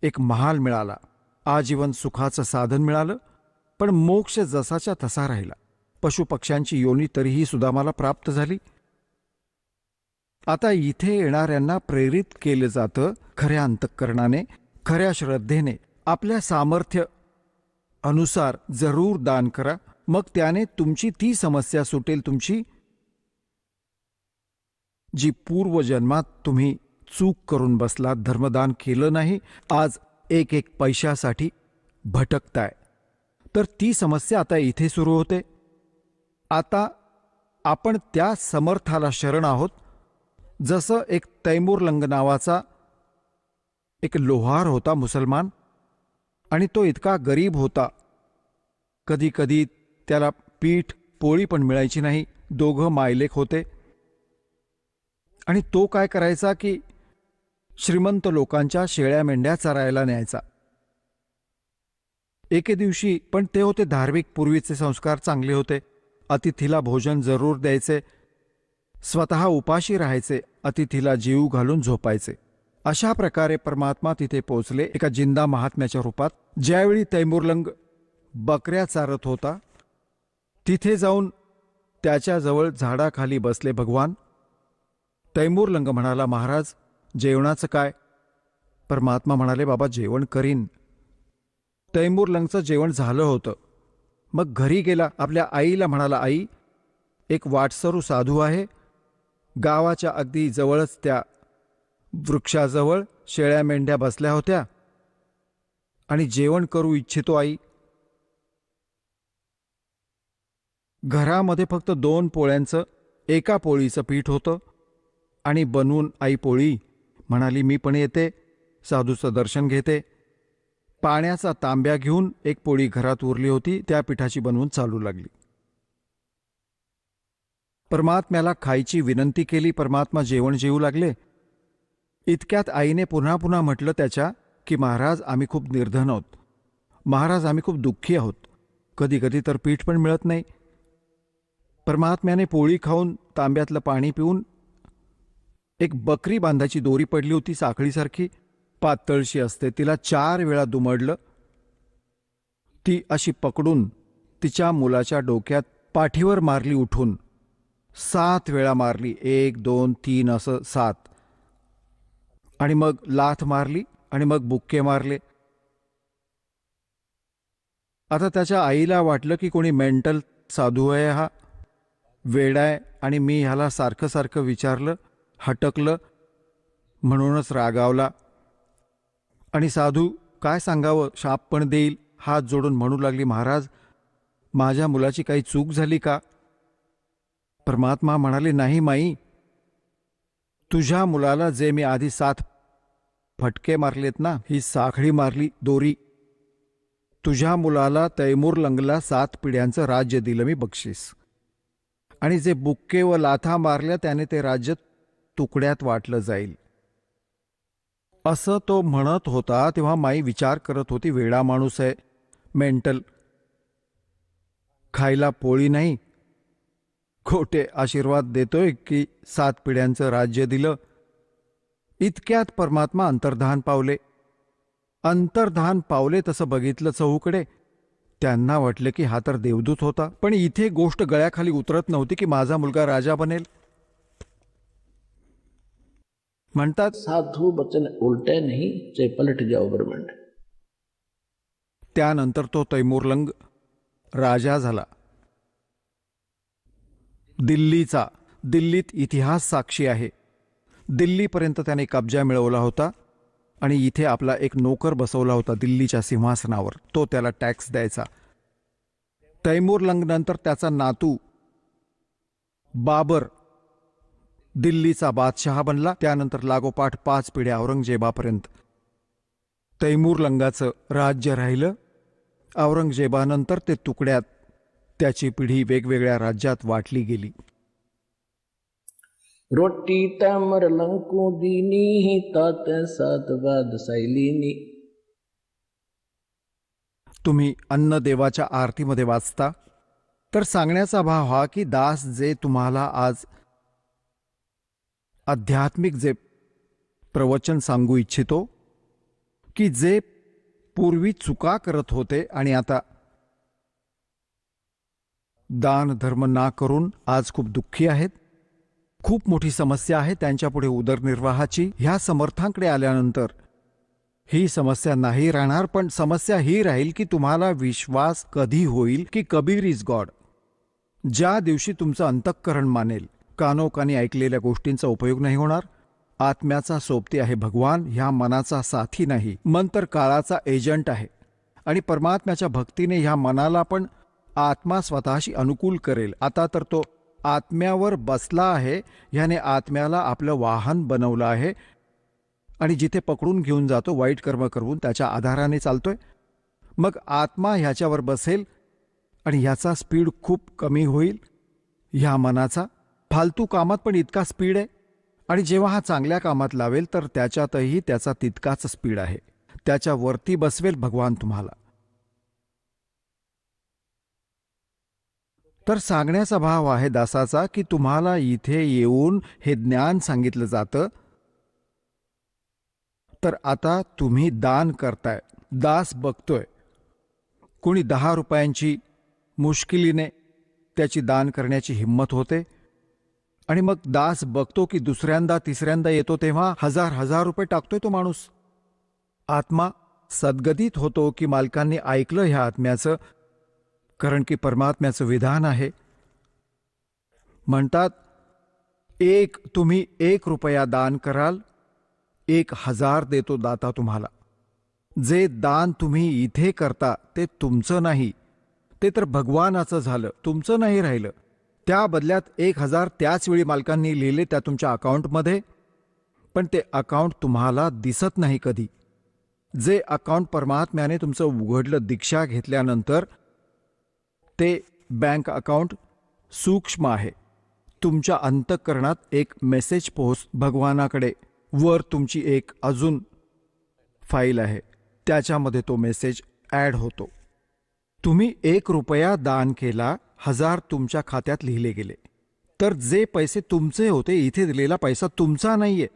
एक महाल मिळाला, आजीवन सुखाचं साधन मिळालं. पण मोक्ष जसाच्या तसा राहिला. पशुपक्ष्यांची योनी तरीही सुदामाला प्राप्त झाली. आता इथे येणाऱ्यांना प्रेरित केलं जातं खऱ्या अंतःकरणाने, खऱ्या श्रद्धेने. आपल्या सामर्थ्य अनुसार जरूर दान करा, मग त्याने तुमची ती समस्या सुटेल, तुमची जी पूर्वजन्मात तुम्ही चूक करून बसलात, धर्मदान केलं नाही, आज 1 पैशासाठी भटकताय, तर ती समस्या आता इथे सुरू होते. आता आपण त्या समर्थाला शरण आहोत जसं एक तैमूर लंग नावाचा एक लोहार होता मुसलमान, आणि तो इतका गरीब होता, कधी कधी त्याला पीठ पोळी पण मिळायची नाही. दोघं मायलेक होते. आणि तो काय करायचा की श्रीमंत लोकांच्या शेळ्या मेंढ्या चरायला न्यायचा. एके दिवशी, पण ते होते धार्मिक, पूर्वीचे संस्कार चांगले होते. अतिथीला भोजन जरूर द्यायचे, स्वतः उपाशी राहायचे, अतिथीला जीव घालून झोपायचे. अशा प्रकारे परमात्मा तिथे पोचले एका जिंदा महात्म्याच्या रूपात. ज्यावेळी तैमूरलंग बकऱ्या चारत होता, तिथे जाऊन त्याच्याजवळ झाडाखाली बसले भगवान. तैमूरलंग म्हणाला, महाराज, जेवणाचं काय? परमात्मा म्हणाले, बाबा, जेवण करीन. तैमूरलंगचं जेवण झालं होतं. मग घरी गेला, आपल्या आईला म्हणाला, आई, एक वाटसरू साधू आहे, गावाच्या अगदी जवळच त्या वृक्षाजवळ शेळ्या मेंढ्या बसल्या होत्या आणि जेवण करू इच्छितो आई. घरामध्ये फक्त 2 पोळ्यांचं, एका पोळीचं पीठ होतं आणि बनवून आई पोळी म्हणाली, मी पण येते, साधूचं दर्शन घेते. पाण्याचा तांब्या घेऊन एक पोळी घरात उरली होती, त्या पिठाची बनवून चालू लागली. परमात्म्याला खायची विनंती केली. परमात्मा जेवण जेवू लागले. इतक्यात आईने पुन्हा पुन्हा म्हटलं त्याच्या की महाराज, आम्ही खूप निर्धन आहोत, महाराज, आम्ही खूप दुःखी आहोत, कधी कधी तर पीठ पण मिळत नाही. परमात्म्याने पोळी खाऊन तांब्यातलं पाणी पिऊन एक बकरी बांधाची दोरी पडली होती, साखळीसारखी, पातळशी असते, तिला 4 वेळा दुमडलं. ती अशी पकडून तिच्या मुलाच्या डोक्यात पाठीवर मारली, उठून 7 वेळा मारली, 1 2 3 असं 7, आणि मग लाथ मारली आणि मग बुक्के मारले. आता त्याच्या आईला वाटलं की कोणी मेंटल साधू आहे, हा वेडाय, आणि मी ह्याला सारखं सारखं विचारलं, हटकलं, म्हणूनच रागावला. आणि साधू काय सांगावं, शाप पण देईल, हात जोडून म्हणू लागली, महाराज, माझ्या मुलाची काही चूक झाली का? परमात्मा म्हणाले, नाही माई, तुझ्या मुलाला जे मी आधी 7 फटके मारलेत ना, ही साखळी मारली, दोरी, तुझ्या मुलाला तैमूरलंगला 7 पिढ्यांचं राज्य दिलं मी बक्षीस, आणि जे बुक्के व लाथा मारल्या त्याने ते राज्य तुकड्यात वाटलं जाईल. असं तो म्हणत होता तेव्हा माई विचार करत होती, वेडा माणूस आहे, मेंटल, खायला पोळी नाही, खोटे आशीर्वाद देतोय की 7 पिढ्यांचं राज्य दिलं. इतक्यात परमात्मा अंतर्धान पावले. अंतर्धान पावले तसं बघितलं चहूकडे. त्यांना वाटलं की हा तर देवदूत होता. पण इथे गोष्ट गळ्याखाली उतरत नव्हती की माझा मुलगा राजा बनेल. म्हणतात, साधु वचन उलटे नहीं, चे पलट जाओ ब्रह्मांड. त्यानंतर तो तैमूरलंग राजा झाला. दिल्लीचा, दिल्लीत इतिहास साक्षी आहे. दिल्लीपर्यंत त्याने कब्जा मिळवला होता आणि इथे आपला एक नोकर बसवला होता दिल्लीच्या सिंहासनावर. तो त्याला टॅक्स द्यायचा. तैमूरलंग नंतर त्याचा नातू बाबर दिल्लीचा बादशहा बनला. त्यानंतर लागोपाठ 5 पिढ्या औरंगजेबापर्यंत तैमूरलंगाचं राज्य राहिलं. औरंगजेबानंतर ते तुकड्यात त्याची पिढी वेगवेगळ्या राज्यात वाटली गेली. रोटी तमर लंकू दीनी, तात 7 बाद सैलीनी. तुम्ही अन्नदेवाच्या आरतीमध्ये वाचता तर सांगण्याचा भाव हा की दास जे तुम्हाला आज आध्यात्मिक जे प्रवचन सांगू इच्छितो की जे पूर्वी चुका करत होते आणि आता दान धर्म ना करून आज खूप दुःखी आहेत, खूप मोठी समस्या आहे त्यांच्यापुढे उदरनिर्वाहाची, ह्या समर्थांकडे आल्यानंतर ही समस्या नाही राहणार. पण समस्या ही राहील की तुम्हाला विश्वास कधी होईल की कबीर इज गॉड. ज्या दिवशी तुमचं अंतःकरण मानेल, कानोकानी ऐकलेल्या गोष्टींचा उपयोग नाही होणार. आत्म्याचा सोबती आहे भगवान, ह्या मनाचा साथी नाही. मन तर काळाचा एजंट आहे आणि परमात्म्याच्या भक्तीने ह्या मनाला पण आत्मा स्वतःशी अनुकूल करेल. आता तर तो आत्म्यावर बसला आहे, ह्याने आत्म्याला आपलं वाहन बनवलं आहे आणि जिथे पकडून घेऊन जातो वाईट कर्म करून त्याच्या आधाराने चालतोय. मग आत्मा ह्याच्यावर बसेल आणि ह्याचा स्पीड खूप कमी होईल. ह्या मनाचा फालतू कामात पण इतका स्पीड आहे, आणि जेव्हा हा चांगल्या कामात लावेल तर त्याच्यातही त्याचा तितकाच स्पीड आहे. त्याच्यावरती बसवेल भगवान तुम्हाला. तर सांगण्याचा भाव आहे दासाचा की तुम्हाला इथे येऊन हे ज्ञान सांगितलं जातं. तर आता तुम्ही दान करताय. दास बघतोय कोणी 10 रुपयांची मुश्किलीने त्याची दान करण्याची हिंमत होते, आणि मग दास बघतो की दुसऱ्यांदा तिसऱ्यांदा येतो तेव्हा 1000 रुपये टाकतोय तो माणूस. आत्मा सद्गदित होतो की मालकांनी ऐकलं ह्या आत्म्याचं, कारण की परमात्म्याचं विधान आहे. म्हणतात तुम्ही 1 रुपया दान कराल, 1000 देतो दाता तुम्हाला. जे दान तुम्ही इथे करता ते तुमचं नाही, ते तर भगवानाचं झालं, तुमचं नाही राहिलं. त्या बदल्यात 1000 त्याच वेळी मालकांनी लिहिले त्या तुमच्या अकाउंटमध्ये, पण ते अकाउंट तुम्हाला दिसत नाही कधी. जे अकाउंट परमात्म्याने तुमचं उघडलं दीक्षा घेतल्यानंतर, ते बँक अकाउंट सूक्ष्म आहे. तुमच्या अंतःकरणात एक मेसेज भगवानाकडे वर तुमची एक अजून फाईल आहे, त्याच्यामध्ये तो मेसेज ॲड होतो. तुम्ही 1 रुपया दान केला, 1000 तुमच्या खात्यात लिहिले गेले. तर जे पैसे तुमचे होते, इथे दिलेला पैसा तुमचा नाहीये,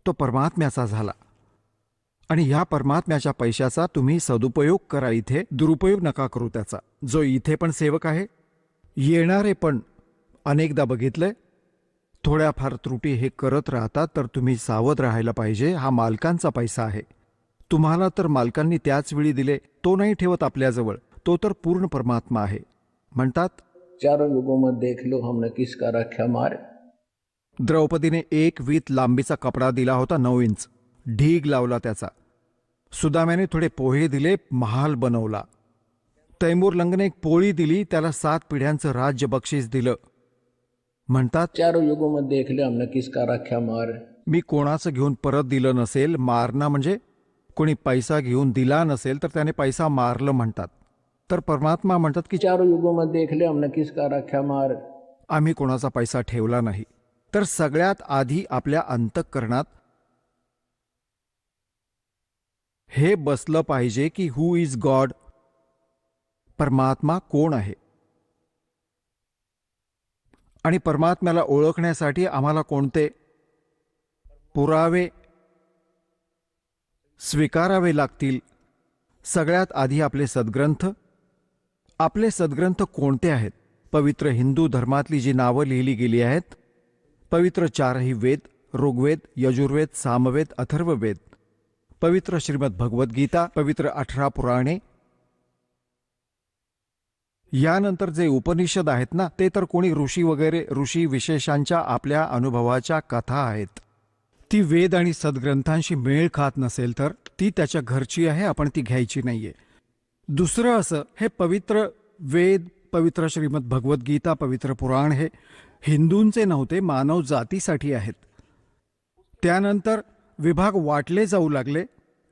तो परमात्म्याचा झाला. आणि ह्या परमात्म्याच्या पैशाचा तुम्ही सदुपयोग करा, इथे दुरुपयोग नका करू त्याचा. जो इथे पण सेवक आहे, येणारे पण अनेकदा बघितलंय, थोड्याफार त्रुटी हे करत राहतात. तर तुम्ही सावध राहायला पाहिजे. हा मालकांचा पैसा आहे. तुम्हाला तर मालकांनी त्याच वेळी दिले, तो नाही ठेवत आपल्याजवळ, तो तर पूर्ण परमात्मा आहे. म्हणतात चारों युगों में देख लो हमने किसका रखा मार. द्रौपदीने 1 वीत लांबीचा कपडा दिला होता, 9 इंच ढीग लावला त्याचा. सुदाम्याने थोडे पोहे दिले, महाल बनवला. तैमूर लंगने एक पोळी दिली, त्याला 7 पिढ्यांचं राज्य बक्षीस दिलं. म्हणतात चारों युगों में देख लो हमने किसका रखा मार. मी कोणाचं घेऊन परत दिलं नसेल. मारणं म्हणजे कोणी पैसा घेऊन दिला नसेल तर त्याने पैसा मारलं म्हणतात. तर परमात्मा म्हणतात की चारों युगों में देख लो हमने किसका रखा मार. आम्ही कोणाचा पैसा ठेवला नाही. तर सगळ्यात आधी आपल्या अंतःकरणात हे बसलं पाहिजे की हू इज गॉड, परमात्मा कोण आहे. आणि परमात्म्याला ओळखण्यासाठी आम्हाला कोणते पुरावे स्वीकारावे लागतील. सगळ्यात आधी आपले सद्ग्रंथ. आपले सद्ग्रंथ कोणते आहेत? पवित्र हिंदू धर्मातली जी नावं लिहिली गेली आहेत, पवित्र 4ही वेद, ऋग्वेद, यजुर्वेद, सामवेद, अथर्ववेद, पवित्र श्रीमद भगवद्गीता, पवित्र 18 पुराणे. यानंतर जे उपनिषद आहेत ना, ते तर कोणी ऋषी विशेषांच्या आपल्या अनुभवाच्या कथा आहेत. ती वेद आणि सद्ग्रंथांशी मेळ खात नसेल तर ती त्याच्या घरची आहे, आपण ती घ्यायची नाहीये. दुसरं असं, हे पवित्र वेद, पवित्र श्रीमद भगवद्गीता, पवित्र पुराण हे हिंदूंचे नव्हते, मानव जातीसाठी आहेत. त्यानंतर विभाग वाटले जाऊ लागले.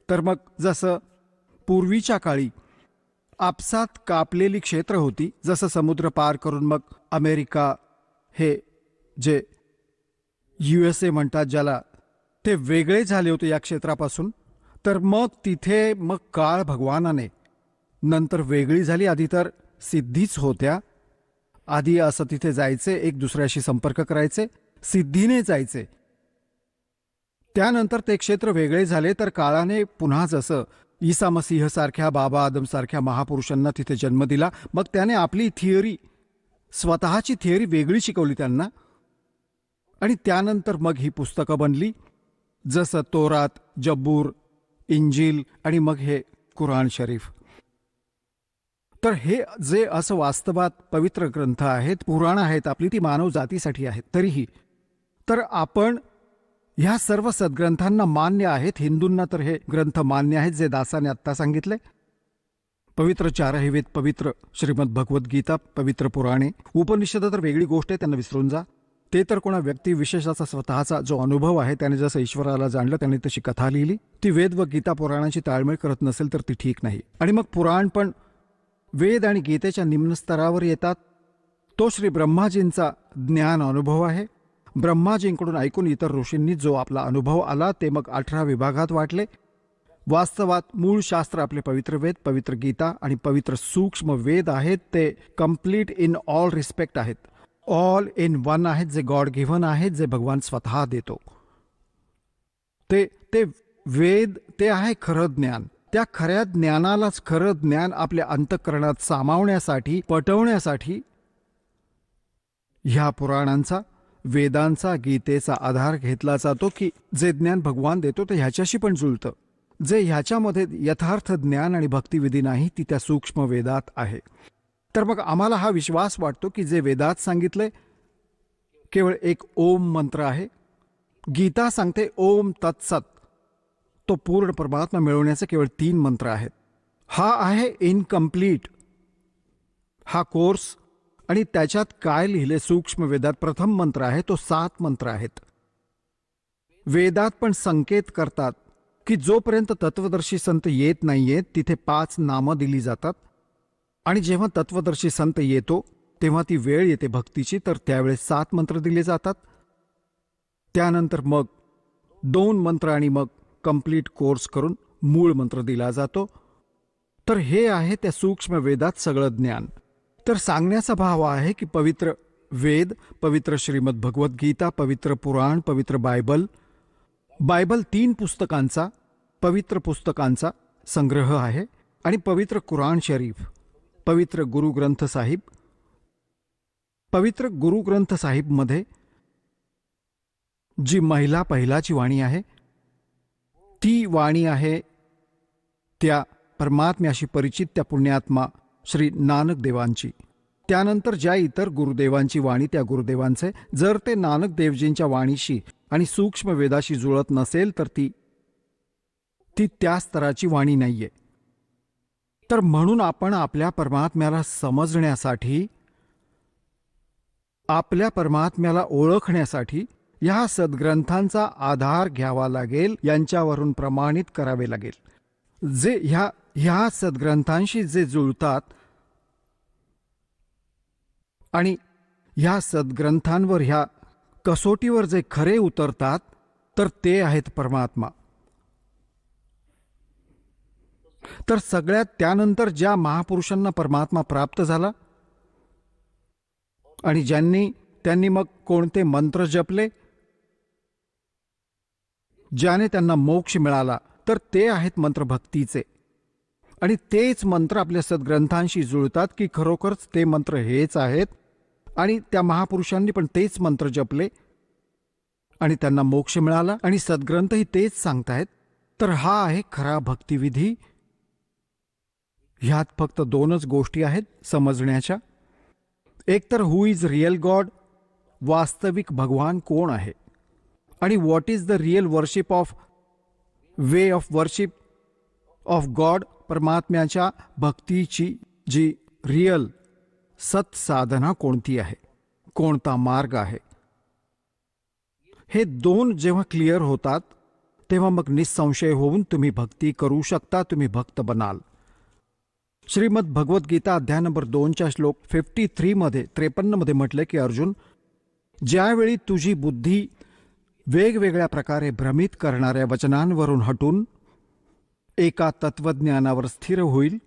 तर मग जसं पूर्वीच्या काळी आपसात कापलेली क्षेत्र होती, जसं समुद्र पार करून मग अमेरिका, हे जे USA म्हणतात ज्याला, ते वेगळे झाले होते या क्षेत्रापासून. तर मग तिथे मग काळ भगवानाने नंतर वेगळी झाली. आधी तर सिद्धीच होत्या. आधी असं तिथे जायचे, एक दुसऱ्याशी संपर्क करायचे, सिद्धीने जायचे. त्यानंतर ते क्षेत्र वेगळे झाले. तर काळाने पुन्हा जसं ईसा मसीह सारख्या, बाबा आदम सारख्या महापुरुषांना तिथे जन्म दिला, मग त्याने आपली थिअरी, स्वतःची थिअरी वेगळी शिकवली त्यांना. आणि त्यानंतर मग ही पुस्तकं बनली, जसं तोरात, जब्बूर, इंजील आणि मग हे कुराण शरीफ. तर हे जे असं वास्तवात पवित्र ग्रंथ आहेत, पुराण आहेत आपली, ती मानव जातीसाठी आहेत. तरीही तर आपण ह्या सर्व सद्ग्रंथांना मान्य आहेत. हिंदूंना तर हे ग्रंथ मान्य आहेत, जे दासाने आत्ता सांगितले. पवित्र चारही वेद, पवित्र श्रीमद भगवद्गीता, पवित्र पुराणे, उपनिषद तर वेगळी गोष्ट आहे, त्यांना विसरून जा. ते तर कोणा व्यक्ती विशेषाचा स्वतःचा जो अनुभव आहे, त्याने जसं ईश्वराला जाणलं त्याने तशी कथा लिहिली, ती वेद व गीता पुराणाची ताळमेळ करत नसेल तर ती ठीक नाही. आणि मग पुराण पण वेद आणि गीतेच्या निम्न स्तरावर येतात. तो श्री ब्रह्माजींचा ज्ञान अनुभव आहे. ब्रह्माजींकडून ऐकून इतर ऋषींनी जो आपला अनुभव आला ते मग 18 विभागात वाटले. वास्तवात मूळ शास्त्र आपले पवित्र वेद, पवित्र गीता आणि पवित्र सूक्ष्म वेद आहेत. ते कम्प्लीट इन ऑल रिस्पेक्ट आहेत, ऑल इन वन आहेत, जे गॉड गिव्हन आहेत, जे भगवान स्वतः देतो. ते वेद ते आहे खरं ज्ञान. त्या खऱ्या ज्ञानालाच खरं ज्ञान आपल्या अंतःकरणात सामावण्यासाठी, पटवण्यासाठी ह्या पुराणांचा, वेदांचा, गीतेचा आधार घेतला जातो की जे ज्ञान भगवान देतो ते ह्याच्याशी पण जुळतं. जे ह्याच्यामध्ये यथार्थ ज्ञान आणि भक्तिविधी नाही ती त्या सूक्ष्म वेदात आहे. तर मग आम्हाला हा विश्वास वाटतो की जे वेदात सांगितले केवळ एक ओम मंत्र आहे. गीता सांगते ओम तत्सत, तो पूर्ण परमात्मा मिळवण्याचे केवळ 3 मंत्र आहेत. हा आहे इनकम्प्लीट हा कोर्स. आणि त्याच्यात काय लिहिले सूक्ष्म वेदात प्रथम मंत्र आहे तो 7 मंत्र आहेत. वेदात पण संकेत करतात की जोपर्यंत तत्वदर्शी संत येत नाहीयेत तिथे 5 नामं दिली जातात. आणि जेव्हा तत्वदर्शी संत येतो तेव्हा ती वेळ येते भक्तीची, तर त्यावेळेस 7 मंत्र दिले जातात. त्यानंतर मग 2 मंत्र आणि मग कंप्लीट कोर्स करून मूळ मंत्र दिला जातो. तर हे आहे त्या सूक्ष्म वेदात सगळं ज्ञान. तर सांगण्याचा भाव आहे की पवित्र वेद, पवित्र श्रीमद भगवद्गीता, पवित्र पुराण, पवित्र बायबल 3 पुस्तकांचा, पवित्र पुस्तकांचा संग्रह आहे. आणि पवित्र कुराण शरीफ, पवित्र गुरुग्रंथ साहिब, पवित्र गुरुग्रंथ साहिबमध्ये जी महिला पहिलाची वाणी आहे ती वाणी आहे त्या परमात्म्याशी परिचित त्या पुण्यात्मा श्री नानक देवांची. त्यानंतर ज्या इतर गुरुदेवांची वाणी त्या गुरुदेवांचे, जर ते नानक देवजींच्या वाणीशी आणि सूक्ष्म वेदाशी जुळत नसेल तर ती त्या स्तराची वाणी नाहीये. तर म्हणून आपण आपल्या परमात्म्याला समजण्यासाठी, आपल्या परमात्म्याला ओळखण्यासाठी या सद्ग्रंथांचा आधार घ्यावा लागेल, यांच्यावरून प्रमाणित करावे लागेल. जे ह्या सद्ग्रंथांशी जे जुळतात आणि ह्या सद्ग्रंथांवर, ह्या कसोटीवर जे खरे उतरतात तर ते आहेत परमात्मा. तर सगळ्यात त्यानंतर ज्या महापुरुषांना परमात्मा प्राप्त झाला आणि त्यांनी मग कोणते मंत्र जपले, ज्याने त्यांना मोक्ष मिळाला, तर ते आहेत मंत्र भक्तीचे. आणि तेच मंत्र आपल्या सद्ग्रंथांशी जुळतात की खरोखरच ते मंत्र हेच आहेत आणि त्या महापुरुषांनी पण तेच मंत्र जपले आणि त्यांना मोक्ष मिळाला आणि सद्ग्रंथही तेच सांगतायत. तर हा आहे खरा भक्तिविधी. ह्यात फक्त 2च गोष्टी आहेत समजण्याच्या. एक तर हु इज रियल गॉड, वास्तविक भगवान कोण आहे, आणि what is the real worship of way of worship of God, परमात्म्याच्या भक्तीची जी रियल सत्साधना कोणती आहे, कोणता मार्ग आहे. हे 2 जेव्हा क्लिअर होतात तेव्हा मग निसंशय होऊन तुम्ही भक्ती करू शकता, तुम्ही भक्त बनाल. श्रीमद भगवद्गीता अध्याय नंबर 2च्या श्लोक 53 मध्ये 53 मध्ये म्हटले की अर्जुन, ज्यावेळी तुझी बुद्धी वेगवेगळ्या प्रकारे भ्रमित करणाऱ्या वचनांवरून हटून एका तत्वज्ञानावर स्थिर होईल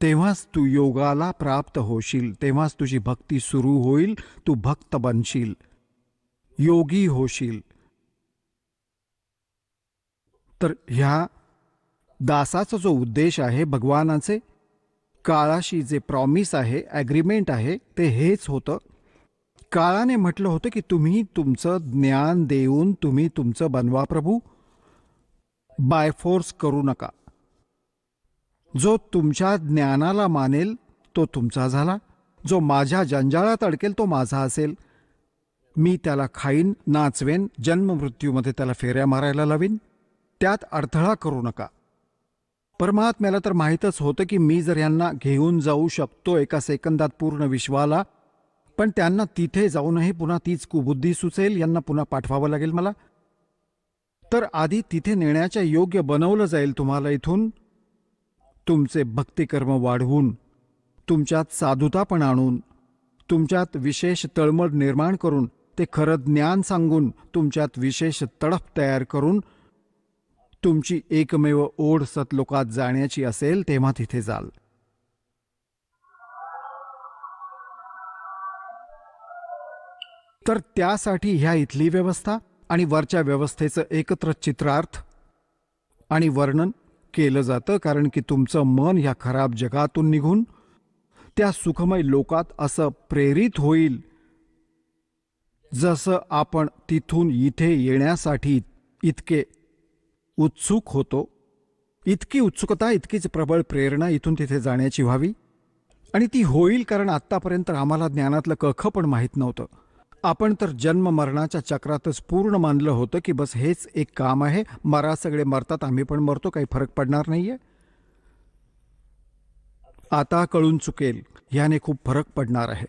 तेव्हाच तू योगाला प्राप्त होशील, तेव्हाच तुझी भक्ती सुरू होईल, तू भक्त बनशील, योगी होशील. तर ह्या दासाचा जो उद्देश आहे, भगवानाचे काळाशी जे प्रॉमिस आहे, ॲग्रीमेंट आहे, ते हेच होतं. काळाने म्हटलं होतं की तुम्ही तुमचं ज्ञान देऊन तुम्ही तुमचं बनवा प्रभू, बायफोर्स करू नका. जो तुमच्या ज्ञानाला मानेल तो तुमचा झाला, जो माझ्या जंजाळात अडकेल तो माझा असेल. मी त्याला खाईन, नाचवेन, जन्म मृत्यूमध्ये त्याला फेऱ्या मारायला लावीन, त्यात अडथळा करू नका. परमात्म्याला तर माहीतच होतं की मी जर यांना घेऊन जाऊ शकतो एका सेकंदात पूर्ण विश्वाला, पण त्यांना तिथे जाऊनही पुन्हा तीच कुबुद्धी सुचेल, यांना पुन्हा पाठवावं लागेल मला. तर आधी तिथे नेण्याच्या योग्य बनवलं जाईल तुम्हाला इथून, तुमचे भक्तिकर्म वाढवून, तुमच्यात साधुता पण आणून, तुमच्यात विशेष तळमळ निर्माण करून, ते खरं ज्ञान सांगून, तुमच्यात विशेष तडफ तयार करून, तुमची एकमेव ओढ सतलोकात जाण्याची असेल तेव्हा तिथे जाल. तर त्यासाठी ह्या इथली व्यवस्था आणि वरच्या व्यवस्थेचं एकत्र चित्रार्थ आणि वर्णन केलं जातं, कारण की तुमचं मन ह्या खराब जगातून निघून त्या सुखमय लोकात असं प्रेरित होईल जसं आपण तिथून इथे येण्यासाठी इतके उत्सुक होतो. इतकी उत्सुकता, इतकीच प्रबळ प्रेरणा इथून तिथे जाण्याची व्हावी. आणि ती होईल कारण आत्तापर्यंत आम्हाला ज्ञानातलं कख पण माहीत नव्हतं. आपण तर जन्म मरणाच्या चक्रातच पूर्ण मानलं होतं की बस हेच एक काम आहे, मरा सगळे मरतात, आम्ही पण मरतो, काही फरक पडणार नाहीये. आता कळून चुकेल, ह्याने खूप फरक पडणार आहे.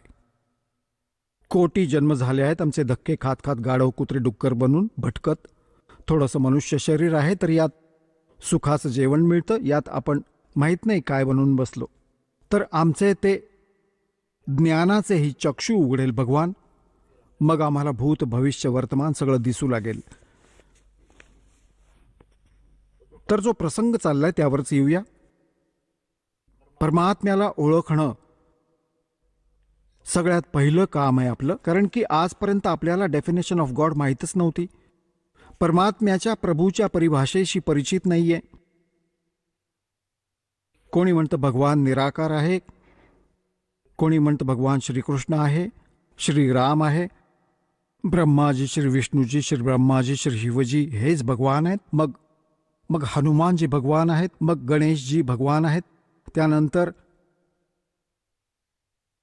कोटी जन्म झाले आहेत आमचे धक्के खात खात, गाढव कुत्रे डुक्कर बनून भटकत. थोडंसं मनुष्य शरीर आहे तर यात सुखाचं जेवण मिळतं, यात आपण माहीत नाही काय बनवून बसलो. तर आमचे ते ज्ञानाचेही चक्षु उघडेल भगवान, मग आम्हाला भूत भविष्य वर्तमान सगळं दिसू लागेल. तर जो प्रसंग चाललाय त्यावरच येऊया. परमात्म्याला ओळखणं सगळ्यात पहिलं काम आहे आपलं, कारण की आजपर्यंत आपल्याला डेफिनेशन ऑफ गॉड माहीतच नव्हती. परमात्म्याच्या प्रभूच्या परिभाषेशी परिचित नाहीये. कोणी म्हणतं भगवान निराकार आहे, कोणी म्हणतं भगवान श्रीकृष्ण आहे, श्रीराम आहे, ब्रह्माजी, श्री विष्णूजी, श्री ब्रह्माजी, श्री शिवजी हेच भगवान आहेत. मग हनुमानजी भगवान आहेत, मग गणेशजी भगवान आहेत. त्यानंतर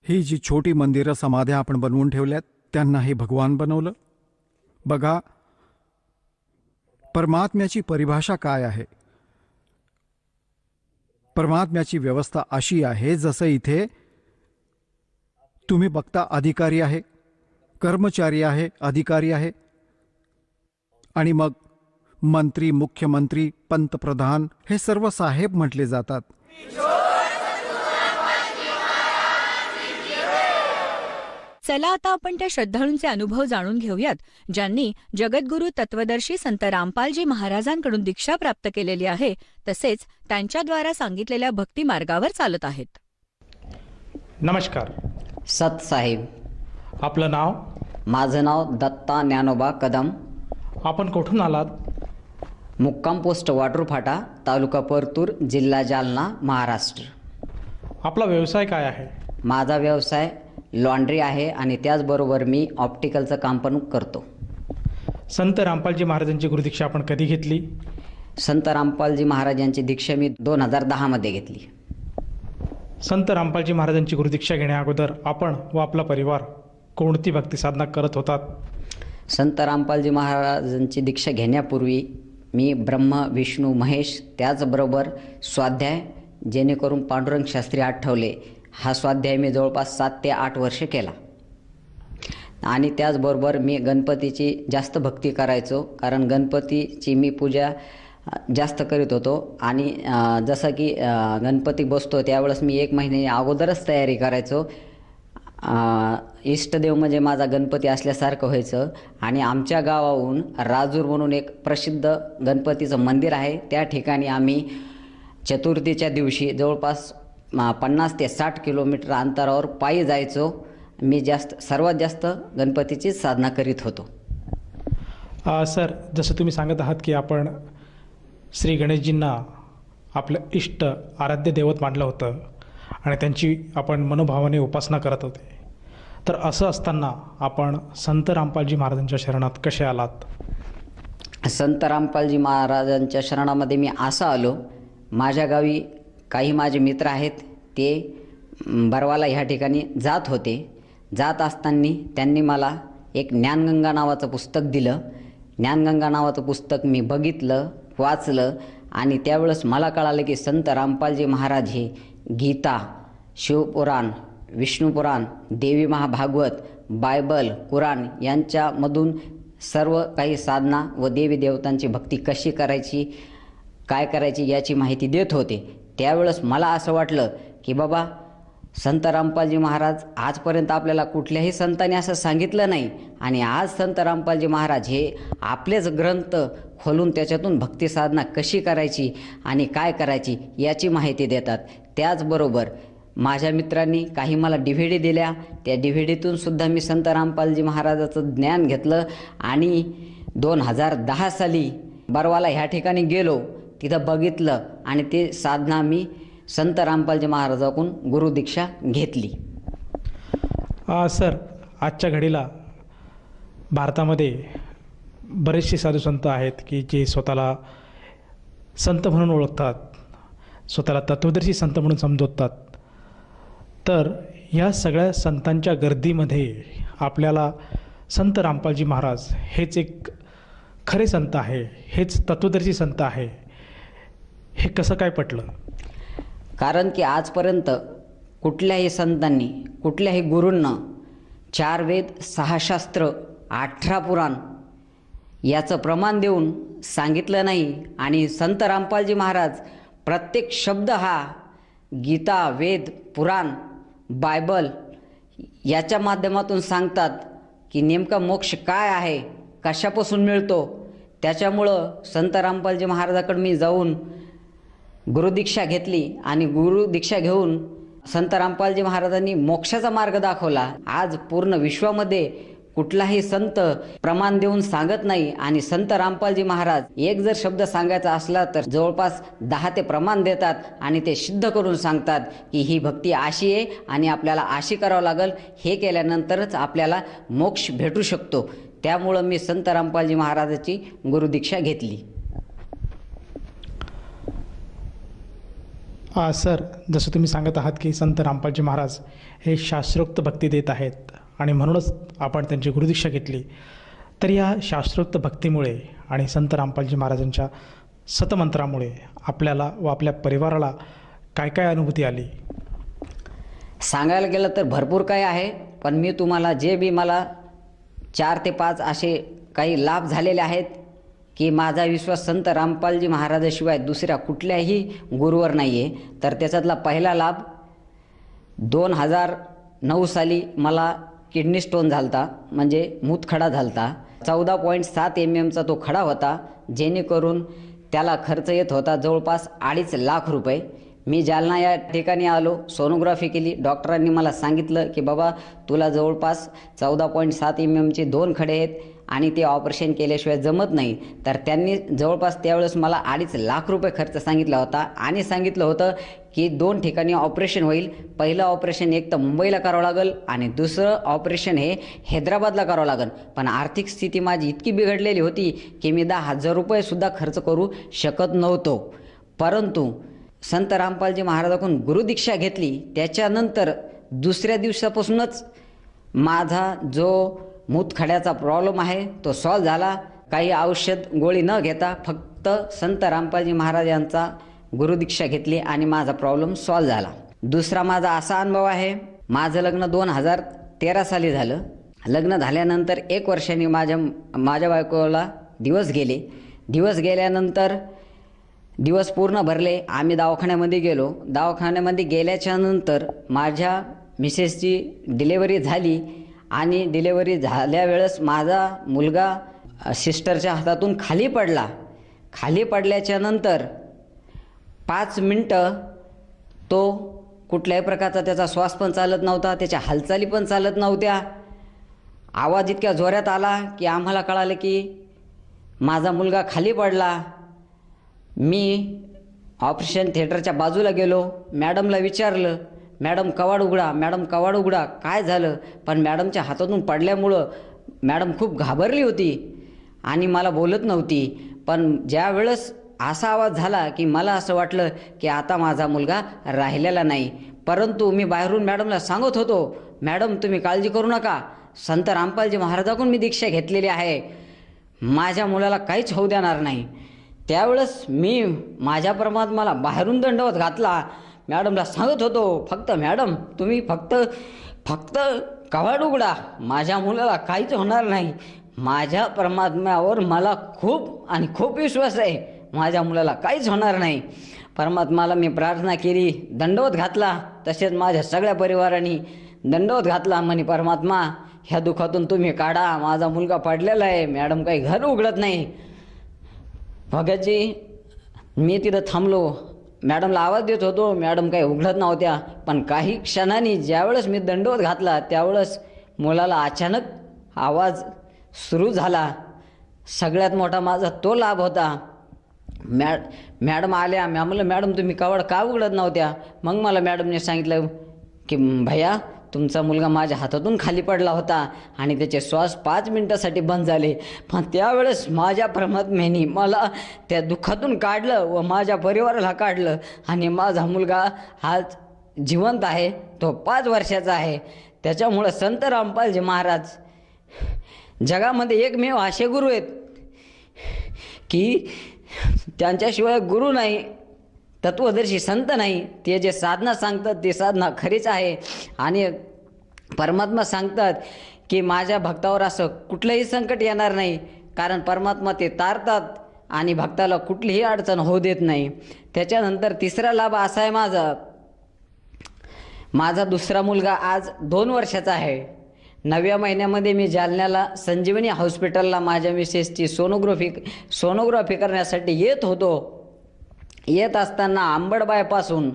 ही जी छोटी मंदिरं समाध्या आपण बनवून ठेवल्यात त्यांनाही भगवान बनवलं. बघा परमात्म्याची परिभाषा काय आहे. परमात्म्याची व्यवस्था अशी आहे जसं इथे तुम्ही बघता अधिकारी आहे, कर्मचारी आहे, अधिकारी आहे, आणि मग मंत्री, मुख्यमंत्री, पंतप्रधान हे सर्व साहेब म्हटले जातात. चला आता आपण त्या श्रद्धाळूंचे अनुभव जाणून घेऊयात ज्यांनी जगद्गुरू तत्वदर्शी संत रामपालजी महाराजांकडून दीक्षा प्राप्त केलेली आहे, तसेच त्यांच्याद्वारा सांगितलेल्या भक्ती मार्गावर चालत आहेत. नमस्कार. सत साहेब. आपलं नाव? माझं नाव दत्ता ज्ञानोबा कदम. आपण कुठून आलात? मुक्काम पोस्ट वाटूरफाटा, तालुका परतूर, जिल्हा जालना, महाराष्ट्र. आपला व्यवसाय काय आहे? माझा व्यवसाय लॉन्ड्री आहे आणि त्याचबरोबर मी ऑप्टिकलचं काम पण करतो. संत रामपालजी महाराजांची गुरुदीक्षा आपण कधी घेतली? संत रामपालजी महाराजांची दीक्षा मी 2010 मध्ये घेतली. संत रामपालजी महाराजांची गुरुदीक्षा घेण्या अगोदर आपण व आपला परिवार कोणती भक्ती साधना करत होतात? संत रामपालजी महाराजांची दीक्षा घेण्यापूर्वी मी ब्रह्म, विष्णू, महेश, त्याचबरोबर स्वाध्याय, जेणेकरून पांडुरंग शास्त्री आठवले हा स्वाध्याय मी जवळपास 7 ते 8 वर्ष केला. आणि त्याचबरोबर मी गणपतीची जास्त भक्ती करायचो, कारण गणपतीची मी पूजा जास्त करीत होतो. आणि जसं की गणपती बसतो त्यावेळेस मी 1 महिने अगोदरच तयारी करायचो. इष्टदेव म्हणजे माझा गणपती असल्यासारखं व्हायचं. आणि आमच्या गावाहून राजूर म्हणून एक प्रसिद्ध गणपतीचं मंदिर आहे, त्या ठिकाणी आम्ही चतुर्थीच्या दिवशी जवळपास 50 ते 60 किलोमीटर अंतरावर पायी जायचो. मी सर्वात जास्त गणपतीची साधना करीत होतो. सर, जसं तुम्ही सांगत आहात की आपण श्री गणेशजींना आपलं इष्ट आराध्य दैवत मानलं होतं आणि त्यांची आपण मनोभावाने उपासना करत होते, तर असं असताना आपण संत रामपालजी महाराजांच्या शरणात कसे आलात? संत रामपालजी महाराजांच्या शरणामध्ये मी असं आलो, माझ्या गावी काही माझे मित्र आहेत, ते बरवाला ह्या ठिकाणी जात होते. जात असताना त्यांनी मला एक ज्ञानगंगा नावाचं पुस्तक दिलं. ज्ञानगंगा नावाचं पुस्तक मी बघितलं, वाचलं आणि त्यावेळेस मला कळालं की संत रामपालजी महाराज हे गीता, शिवपुराण, विष्णुपुराण, देवी महाभागवत, बायबल, कुराण यांच्यामधून सर्व काही साधना व देवी देवतांची भक्ती कशी करायची, काय करायची याची माहिती देत होते. त्यावेळेस मला असं वाटलं की बाबा संत रामपालजी महाराज आजपर्यंत आपल्याला कुठल्याही संतांनी असं सांगितलं नाही आणि आज संत रामपालजी महाराज हे आपलेच ग्रंथ खोलून त्याच्यातून भक्ती साधना कशी करायची आणि काय करायची याची माहिती देतात. त्याचबरोबर माझ्या मित्रांनी काही मला DVD दिल्या. त्या DVDतून सुद्धा मी संत रामपालजी महाराजाचं ज्ञान घेतलं आणि 2010 साली बरवाला ह्या ठिकाणी गेलो, तिथं बघितलं आणि ते साधना मी संत रामपालजी महाराजाकडून गुरुदीक्षा घेतली. सर, आजच्या घडीला भारतामध्ये बरेचसे साधू संत आहेत की जे स्वतःला संत म्हणून ओळखतात, स्वतःला तत्वदर्शी संत म्हणून संबोधतात. तर ह्या सगळ्या संतांच्या गर्दीमध्ये आपल्याला संत रामपालजी महाराज हेच एक खरे संत आहे, हेच तत्वदर्शी संत आहे, हे कसं काय पटलं? कारण की आजपर्यंत कुठल्याही संतांनी, कुठल्याही गुरूंना 4 वेद, 6 शास्त्र, 18 पुराण याचं प्रमाण देऊन सांगितलं नाही. आणि संत रामपालजी महाराज प्रत्येक शब्द हा गीता, वेद, पुराण, बायबल याच्या माध्यमातून सांगतात की नेमका मोक्ष काय आहे, कशापासून मिळतो. त्याच्यामुळं संत रामपालजी महाराजाकडे मी जाऊन गुरुदीक्षा घेतली आणि गुरुदीक्षा घेऊन संत रामपालजी महाराजांनी मोक्षाचा मार्ग दाखवला. आज पूर्ण विश्वामध्ये कुठलाही संत प्रमाण देऊन सांगत नाही आणि संत रामपालजी महाराज एक जर शब्द सांगायचा असला तर जवळपास 10 ते प्रमाण देतात आणि ते सिद्ध करून सांगतात की ही भक्ती अशी आहे आणि आपल्याला अशी करावं लागेल, हे केल्यानंतरच आपल्याला मोक्ष भेटू शकतो. त्यामुळं मी संत रामपालजी महाराजाची गुरुदीक्षा घेतली. सर, जसं तुम्ही सांगत आहात की संत रामपालजी महाराज हे शास्त्रोक्त भक्ती देत आहेत आणि म्हणूनच आपण त्यांची गुरुदीक्षा घेतली. तर या शास्त्रोक्त भक्तीमुळे आणि संत रामपालजी महाराजांच्या सतमंत्रामुळे आपल्याला व आपल्या परिवाराला काय काय अनुभूती आली? सांगायला गेलं तर भरपूर काय आहे, पण मी तुम्हाला जे बी मला 4 ते 5 असे काही लाभ झालेले आहेत की माझा विश्वास संत रामपालजी महाराजाशिवाय दुसऱ्या कुठल्याही गुरुवर नाही आहे. तर त्याच्यातला पहिला लाभ 2009 साली मला किडनी स्टोन झालता, म्हणजे मूतखडा झालता. 14.7 mm तो खडा होता, जेणेकरून त्याला खर्च येत होता जवळपास 2.5 लाख रुपये. मी जालना या ठिकाणी आलो, सोनोग्राफी केली. डॉक्टरांनी मला सांगितलं की बाबा तुला जवळपास 14.7 mm 2 खडे आहेत आणि ते ऑपरेशन केल्याशिवाय जमत नाही. तर त्यांनी जवळपास त्यावेळेस मला 2.5 लाख रुपये खर्च सांगितला होता आणि सांगितलं होतं की 2 ठिकाणी ऑपरेशन होईल. पहिलं ऑपरेशन एक तर मुंबईला करावं लागेल आणि दुसरं ऑपरेशन हे हैदराबादला करावं लागेल. पण आर्थिक स्थिती माझी इतकी बिघडलेली होती की मी 10,000 रुपयेसुद्धा खर्च करू शकत नव्हतो. परंतु संत रामपालजी महाराजाकडून गुरुदीक्षा घेतली त्याच्यानंतर दुसऱ्या दिवसापासूनच माझा जो मूतखड्याचा प्रॉब्लेम आहे तो सॉल्व झाला. काही औषध गोळी न घेता फक्त संत रामपालजी महाराज यांचा गुरुदीक्षा घेतली आणि माझा प्रॉब्लेम सॉल्व झाला. दुसरा माझा असा अनुभव आहे, माझं लग्न 2013 साली झालं. लग्न झाल्यानंतर 1 वर्षांनी माझ्या बायकोला दिवस गेले. दिवस गेल्यानंतर दिवस पूर्ण भरले. आम्ही दवाखान्यामध्ये गेलो. दवाखान्यामध्ये गेल्याच्या नंतर माझ्या मिसेसची डिलेवरी झाली आणि डिलेवरी झाल्या वेळेस माझा मुलगा सिस्टरच्या हातातून खाली पडला. खाली पडल्याच्या नंतर 5 मिनटं तो कुठल्याही प्रकारचा त्याचा श्वास पण चालत नव्हता, त्याच्या हालचाली पण चालत नव्हत्या. आवाज इतक्या जोरात आला की आम्हाला कळालं की माझा मुलगा खाली पडला. मी ऑपरेशन थिएटरच्या बाजूला गेलो. मॅडमला विचारलं, मॅडम कवाड उघडा, मॅडम कवाड उघडा, काय झालं? पण मॅडमच्या हातातून पडल्यामुळं मॅडम खूप घाबरली होती आणि मला बोलत नव्हती. पण ज्या वेळेस असा आवाज झाला की मला असं वाटलं की आता माझा मुलगा राहिलेला नाही. परंतु मी बाहेरून मॅडमला सांगत होतो, मॅडम तुम्ही काळजी करू नका, संत रामपालजी महाराजाकडून मी दीक्षा घेतलेली आहे, माझ्या मुलाला काहीच होऊ देणार नाही. त्यावेळेस मी माझ्या परमात्म्याला बाहेरून दंडवत घातला. मॅडमला सांगत होतो, फक्त मॅडम तुम्ही फक्त कवाड उघडा, माझ्या मुलाला काहीच होणार नाही. माझ्या परमात्म्यावर मला खूप विश्वास आहे, माझ्या मुलाला काहीच होणार नाही. परमात्म्याला मी प्रार्थना केली, दंडवत घातला. तसेच माझ्या सगळ्या परिवाराने दंडवत घातला. म्हणे परमात्मा ह्या दुःखातून तुम्ही काढा, माझा मुलगा पडलेला आहे, मॅडम काही घर उघडत नाही. भगतजी मी तिथं थांबलो, मॅडमला आवाज देत होतो, मॅडम काही उघडत नव्हत्या. पण काही क्षणांनी ज्यावेळेस मी दंडवत घातला त्यावेळेस मुलाला अचानक आवाज सुरू झाला. सगळ्यात मोठा माझा तो लाभ होता. मॅडम आल्या. मी म्हणलं मॅडम तुम्ही कवाड का उघडत नव्हत्या? मग मला मॅडमने सांगितलं की भैया तुमचा मुलगा माझ्या हातातून खाली पडला होता आणि त्याचे श्वास 5 मिनिटासाठी बंद झाले. पण त्यावेळेस माझ्या परमात्म्याने मला त्या दुःखातून काढलं व माझ्या परिवाराला काढलं आणि माझा मुलगा आज जिवंत आहे, तो 5 वर्षाचा आहे. त्याच्यामुळं संत रामपालजी महाराज जगामध्ये एकमेव असे गुरु आहेत की त्यांच्याशिवाय गुरु नाही, तत्वदर्शी संत नाही. ते जे साधना सांगतात ती साधना खरीच आहे. आणि परमात्मा सांगतात की माझ्या भक्तावर असं कुठलंही संकट येणार नाही, कारण परमात्मा ते तारतात आणि भक्ताला कुठलीही अडचण होऊ देत नाही. त्याच्यानंतर तिसरा लाभ असा आहे माझा दुसरा मुलगा आज 2 वर्षाचा आहे. 9व्या महिन्यामध्ये मी जालन्याला संजीवनी हॉस्पिटलला माझ्या मिसेसची सोनोग्राफी करण्यासाठी येत होतो. येत असताना आंबडबायपासून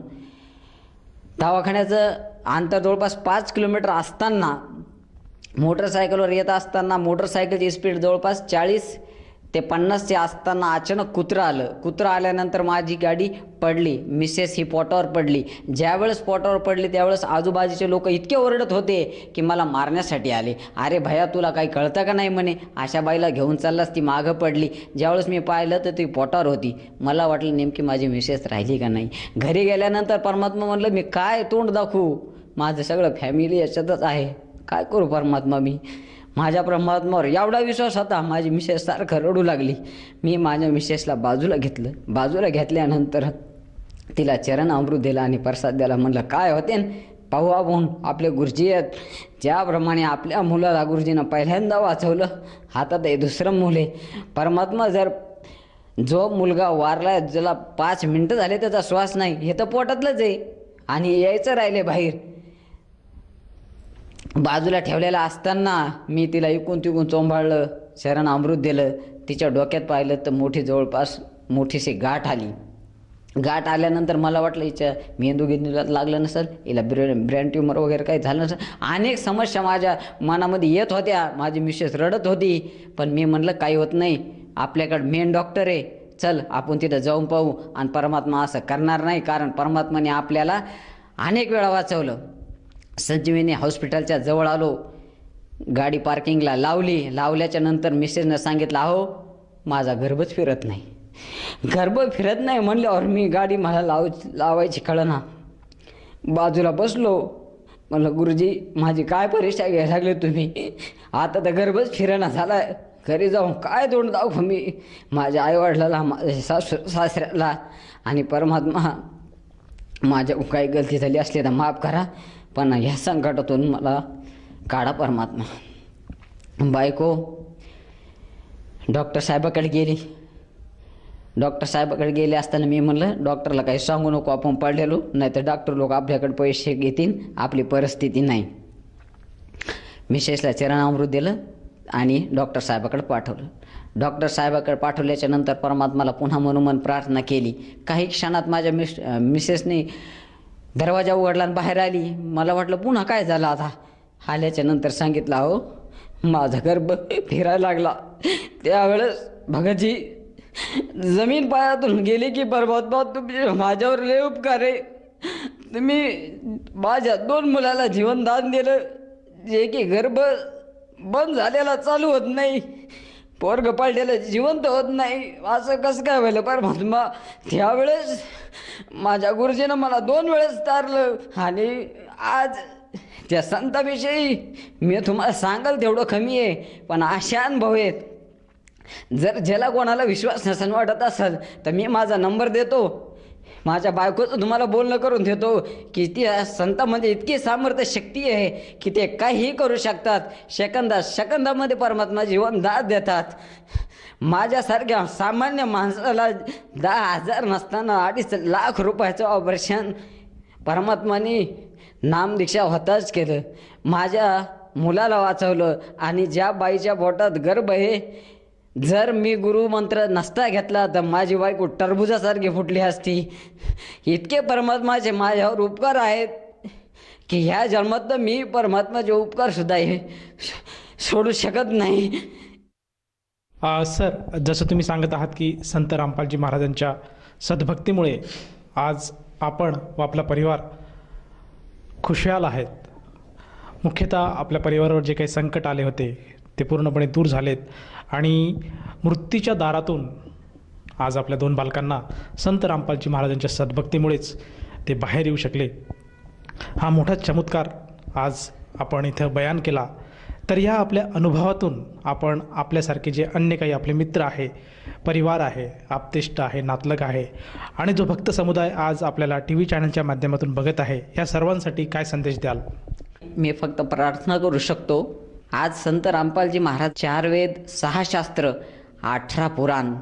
दवाखान्याचं अंतर जवळपास 5 किलोमीटर असताना मोटरसायकलवर येत असताना मोटरसायकलची स्पीड जवळपास 40 ते 50 असताना अचानक कुत्रं आलं. कुत्रं आल्यानंतर माझी गाडी पडली. मिसेस ही पोटावर पडली. ज्यावेळेस पोटावर पडली त्यावेळेस आजूबाजूचे लोक इतके ओरडत होते की मला मारण्यासाठी आले. अरे भैया तुला काही कळतं का नाही म्हणे, अशा बाईला घेऊन चाललास, ती मागं पडली. ज्यावेळेस मी पाहिलं तर ती पोटावर होती. मला वाटलं नेमकी माझी मिसेस राहिली का नाही. घरी गेल्यानंतर परमात्मा म्हणलं मी काय तोंड दाखवू, माझं सगळं फॅमिली याच्यातच आहे, काय करू परमात्मा. माझ्या परमात्म्यावर एवढा विश्वास होता. माझी मिसेस सारखं रडू लागली. मी माझ्या मिसेसला बाजूला घेतलं. बाजूला घेतल्यानंतर तिला चरण अमृत दिला आणि प्रसाद द्यायला. म्हणलं काय होते पाहू आपण, आपले गुरुजी आहेत, ज्याप्रमाणे आपल्या मुलाला गुरुजीनं पहिल्यांदा वाचवलं, हातात हे दुसरं मूल आहे. परमात्मा जर जो मुलगा वारला ज्याला 5 मिनटं झाले त्याचा श्वास नाही, हे तर पोटातलंच आहे आणि यायचं राहिले बाहेर. बाजूला ठेवलेला असताना मी तिला इकून तिकून चोंबाळलं, शरण अमृत दिलं. तिच्या डोक्यात पाहिलं तर जवळपास मोठीशी गाठ आली. गाठ आल्यानंतर मला वाटलं हिच्या मेंदू गिंदूला लागलं नसेल, हिला ब्रेन ट्युमर वगैरे काही झालं नसेल. अनेक समस्या माझ्या मनामध्ये येत होत्या. माझी मिसेस रडत होती. पण मी म्हणलं काही होत नाही, आपल्याकडे मेन डॉक्टर आहे, चल आपण तिथं जाऊन पाहू. आणि परमात्मा असं करणार नाही, कारण परमात्माने आपल्याला अनेक वेळा वाचवलं. संजीवनी हॉस्पिटलच्या जवळ आलो, गाडी पार्किंगला लावल्याच्या नंतर मिसेसनं सांगितलं अहो माझा गर्भच फिरत नाही. गर्भ फिरत नाही म्हणल्यावर मी गाडी मला लावायची कळना. बाजूला बसलो. म्हणलं गुरुजी माझी काय परीक्षा घ्यायला लागले तुम्ही, आता तर गर्भच फिरणा झाला. घरी जाऊन काय तोंड दाखवू मी माझ्या आईवडिलाला, माझ्या सासऱ्याला. आणि परमात्मा माझ्या काही गलती झाली असली तर माफ करा, पण ह्या संकटातून मला काढा परमात्मा. बायको डॉक्टर साहेबाकडे गेली. डॉक्टर साहेबाकडे गेले असताना मी म्हणलं डॉक्टरला काही सांगू नको, आपण पडलेलो, नाही तर डॉक्टर लोक आपल्याकडे पैसे घेतील, आपली परिस्थिती नाही. मिसेसला चरणामृत दिलं आणि डॉक्टर साहेबाकडे पाठवलं. डॉक्टर साहेबाकडे पाठवल्याच्या नंतर परमात्माला पुन्हा मनोमन प्रार्थना केली. काही क्षणात माझ्या मिसेसने दरवाजा उघडला आणि बाहेर आली. मला वाटलं पुन्हा काय झालं. आता आल्याच्या नंतर सांगितलं अहो माझा गर्भ फिरायला लागला. त्यावेळेस भगतजी जमीन पायातून गेली की परमात्मा तुम्ही माझ्यावर लय उपकार आहे. तुम्ही माझ्या 2 मुलाला जीवनदान दिलं, जे की गर्भ बंद झालेला चालू होत नाही, पोरग पाळलेलं जिवंत होत नाही, असं कसं काय व्हायलं परमात्मा. त्यावेळेस माझ्या गुरुजीनं मला 2 वेळेस तारलं. आणि आज त्या संताविषयी मी तुम्हाला सांगाल तेवढं कमी आहे, पण अशा अनुभव आहेत जर ज्याला कोणाला विश्वास नसेल वाटत असेल तर मी माझा नंबर देतो, माझ्या बायकोचं तुम्हाला बोलणं करून देतो की ती संतांमध्ये इतकी सामर्थ्य शक्ती आहे की ते काहीही करू शकतात. सेकंदामध्ये परमात्मा जीवन दान देतात. माझ्यासारख्या सामान्य माणसाला 10,000 नसताना 2.5 लाख रुपयाचं ऑपरेशन परमात्माने नामदीक्षा होताच केलं. माझ्या मुलाला वाचवलं आणि ज्या बाईच्या पोटात गर्भ आहे, जर मी गुरुमंत्र नसता घेतला तर माझी बायको टरबुजासारखी फुटली असती. इतके परमात्माचे माझ्यावर उपकार आहेत की ह्या जन्मात तर मी परमात्माचे उपकार सुद्धा हे सोडू शकत नाही. सर, जसं तुम्ही सांगत आहात की संत रामपालजी महाराजांच्या सद्भक्तीमुळे आज आपण व आपला परिवार खुशाल आहेत. मुख्यतः आपल्या परिवारावर जे काही संकट आले होते ते पूर्णपणे दूर झालेत आणि मृत्यूच्या दारातून आज आपल्या 2 बालकांना संत रामपालजी महाराजांच्या सद्भक्तीमुळेच ते बाहेर येऊ शकले. हा मोठा चमत्कार आज आपण इथं बयान केला. तर ह्या आपल्या अनुभवातून आपण आपल्यासारखे जे अन्य काही आपले मित्र आहे, परिवार आहे, आप्तेष्ट आहे, नातलग आहे आणि जो भक्त समुदाय आज आपल्याला TV चॅनलच्या माध्यमातून बघत आहे, ह्या सर्वांसाठी काय संदेश द्याल? मी फक्त प्रार्थना करू शकतो. आज संत रामपालजी महाराज 4 वेद, 6 शास्त्र, 18 पुराण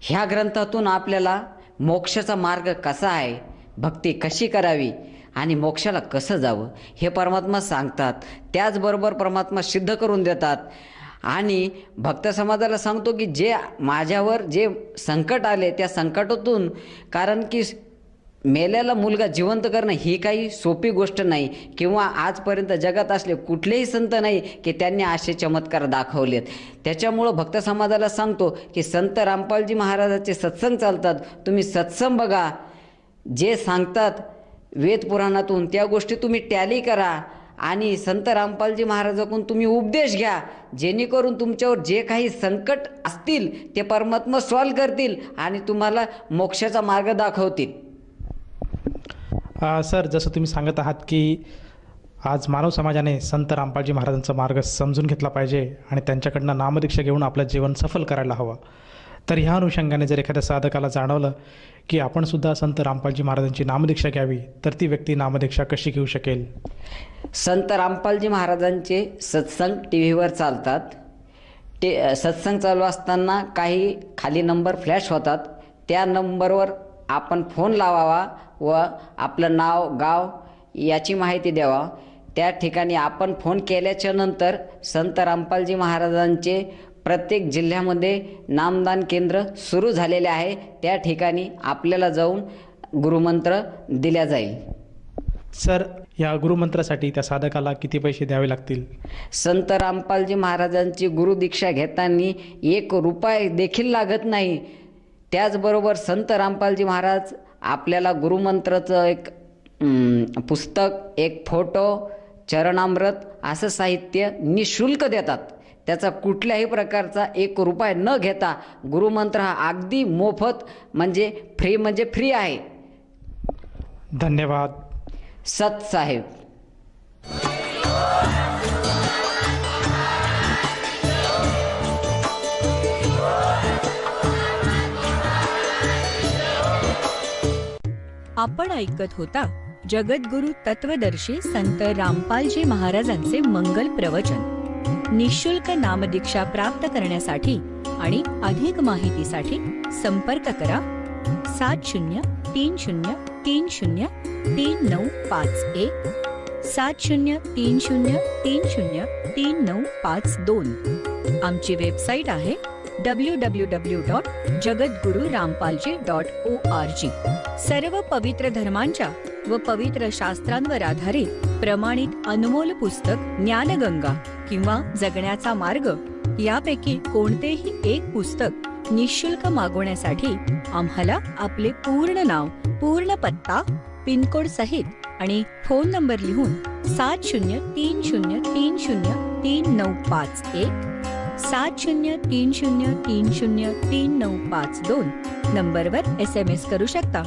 ह्या ग्रंथातून आपल्याला मोक्षाचा मार्ग कसा आहे, भक्ती कशी करावी आणि मोक्षाला कसं जावं हे परमात्मा सांगतात. त्याचबरोबर परमात्मा सिद्ध करून देतात. आणि भक्त समाजाला सांगतो की जे माझ्यावर जे संकट आले त्या संकटातून, कारण की मेलेला मुलगा जिवंत करणं ही काही सोपी गोष्ट नाही, किंवा आजपर्यंत जगात असले कुठलेही संत नाही की त्यांनी असे चमत्कार दाखवलेत. त्याच्यामुळं भक्त समाजाला सांगतो की संत रामपालजी महाराजांचे सत्संग चालतात, तुम्ही सत्संग बघा. जे सांगतात वेद पुराणातून त्या गोष्टी तुम्ही टॅली करा आणि संत रामपालजी महाराजांकडून तुम्ही उपदेश घ्या, जेणेकरून तुमच्यावर जे काही संकट असतील ते परमात्मा सॉल्व करतील आणि तुम्हाला मोक्षाचा मार्ग दाखवतील. सर, जसं तुम्ही सांगत आहात की आज मानव समाजाने संत रामपालजी महाराजांचा मार्ग समजून घेतला पाहिजे आणि त्यांच्याकडनं नामदीक्षा घेऊन आपलं जीवन सफल करायला हवं. तर ह्या अनुषंगाने जर एखाद्या साधकाला जाणवलं की आपण सुद्धा संत रामपालजी महाराजांची नामदीक्षा घ्यावी, तर ती व्यक्ती नामदीक्षा कशी घेऊ शकेल? संत रामपालजी महाराजांचे सत्संग TV वर चालतात. सत्संग चालू असताना काही खाली नंबर फ्लॅश होतात. त्या नंबरवर आपण फोन लावावा व आपलं नाव, गाव याची माहिती द्यावा. त्या ठिकाणी आपण फोन केल्याच्या नंतर संत रामपालजी महाराजांचे प्रत्येक जिल्ह्यामध्ये नामदान केंद्र सुरू झालेले आहे. त्या ठिकाणी आपल्याला जाऊन गुरुमंत्र दिल्या जाईल. सर, या गुरुमंत्रासाठी त्या साधकाला किती पैसे द्यावे लागतील? संत रामपालजी महाराजांची गुरुदीक्षा घेताना 1 रुपया देखील लागत नाही. त्याचबरोबर संत रामपालजी महाराज आपल्याला गुरुमंत्राचं एक पुस्तक, एक फोटो, चरणामृत असं साहित्य निःशुल्क देतात. त्याचा कुठल्याही प्रकारचा 1 रुपया न घेता गुरुमंत्र हा अगदी मोफत म्हणजे फ्री आहे. धन्यवाद. सत साहेब. आपण ऐकत होता जगद्गुरु तत्वदर्शी संत रामपालजी महाराजांचे मंगल प्रवचन. निःशुल्क नामदीक्षा प्राप्त करण्यासाठी आणि अधिक माहितीसाठी संपर्क करा 7030303951 7030303952. आमची वेबसाईट आहे www.jagadgururampalji.org. सर्व पवित्र धर्मांच्या व पवित्र शास्त्रांवर आधारित प्रमाणित अनमोल पुस्तक ज्ञानगंगा किंवा जगण्याचा मार्ग यापैकी कोणतेही एक पुस्तक निःशुल्क मागवण्यासाठी आम्हाला आपले पूर्ण नाव, पूर्ण पत्ता, पिनकोड सहित आणि फोन नंबर लिहून 7030303951 7030303952 नंबरवर SMS करू शकता.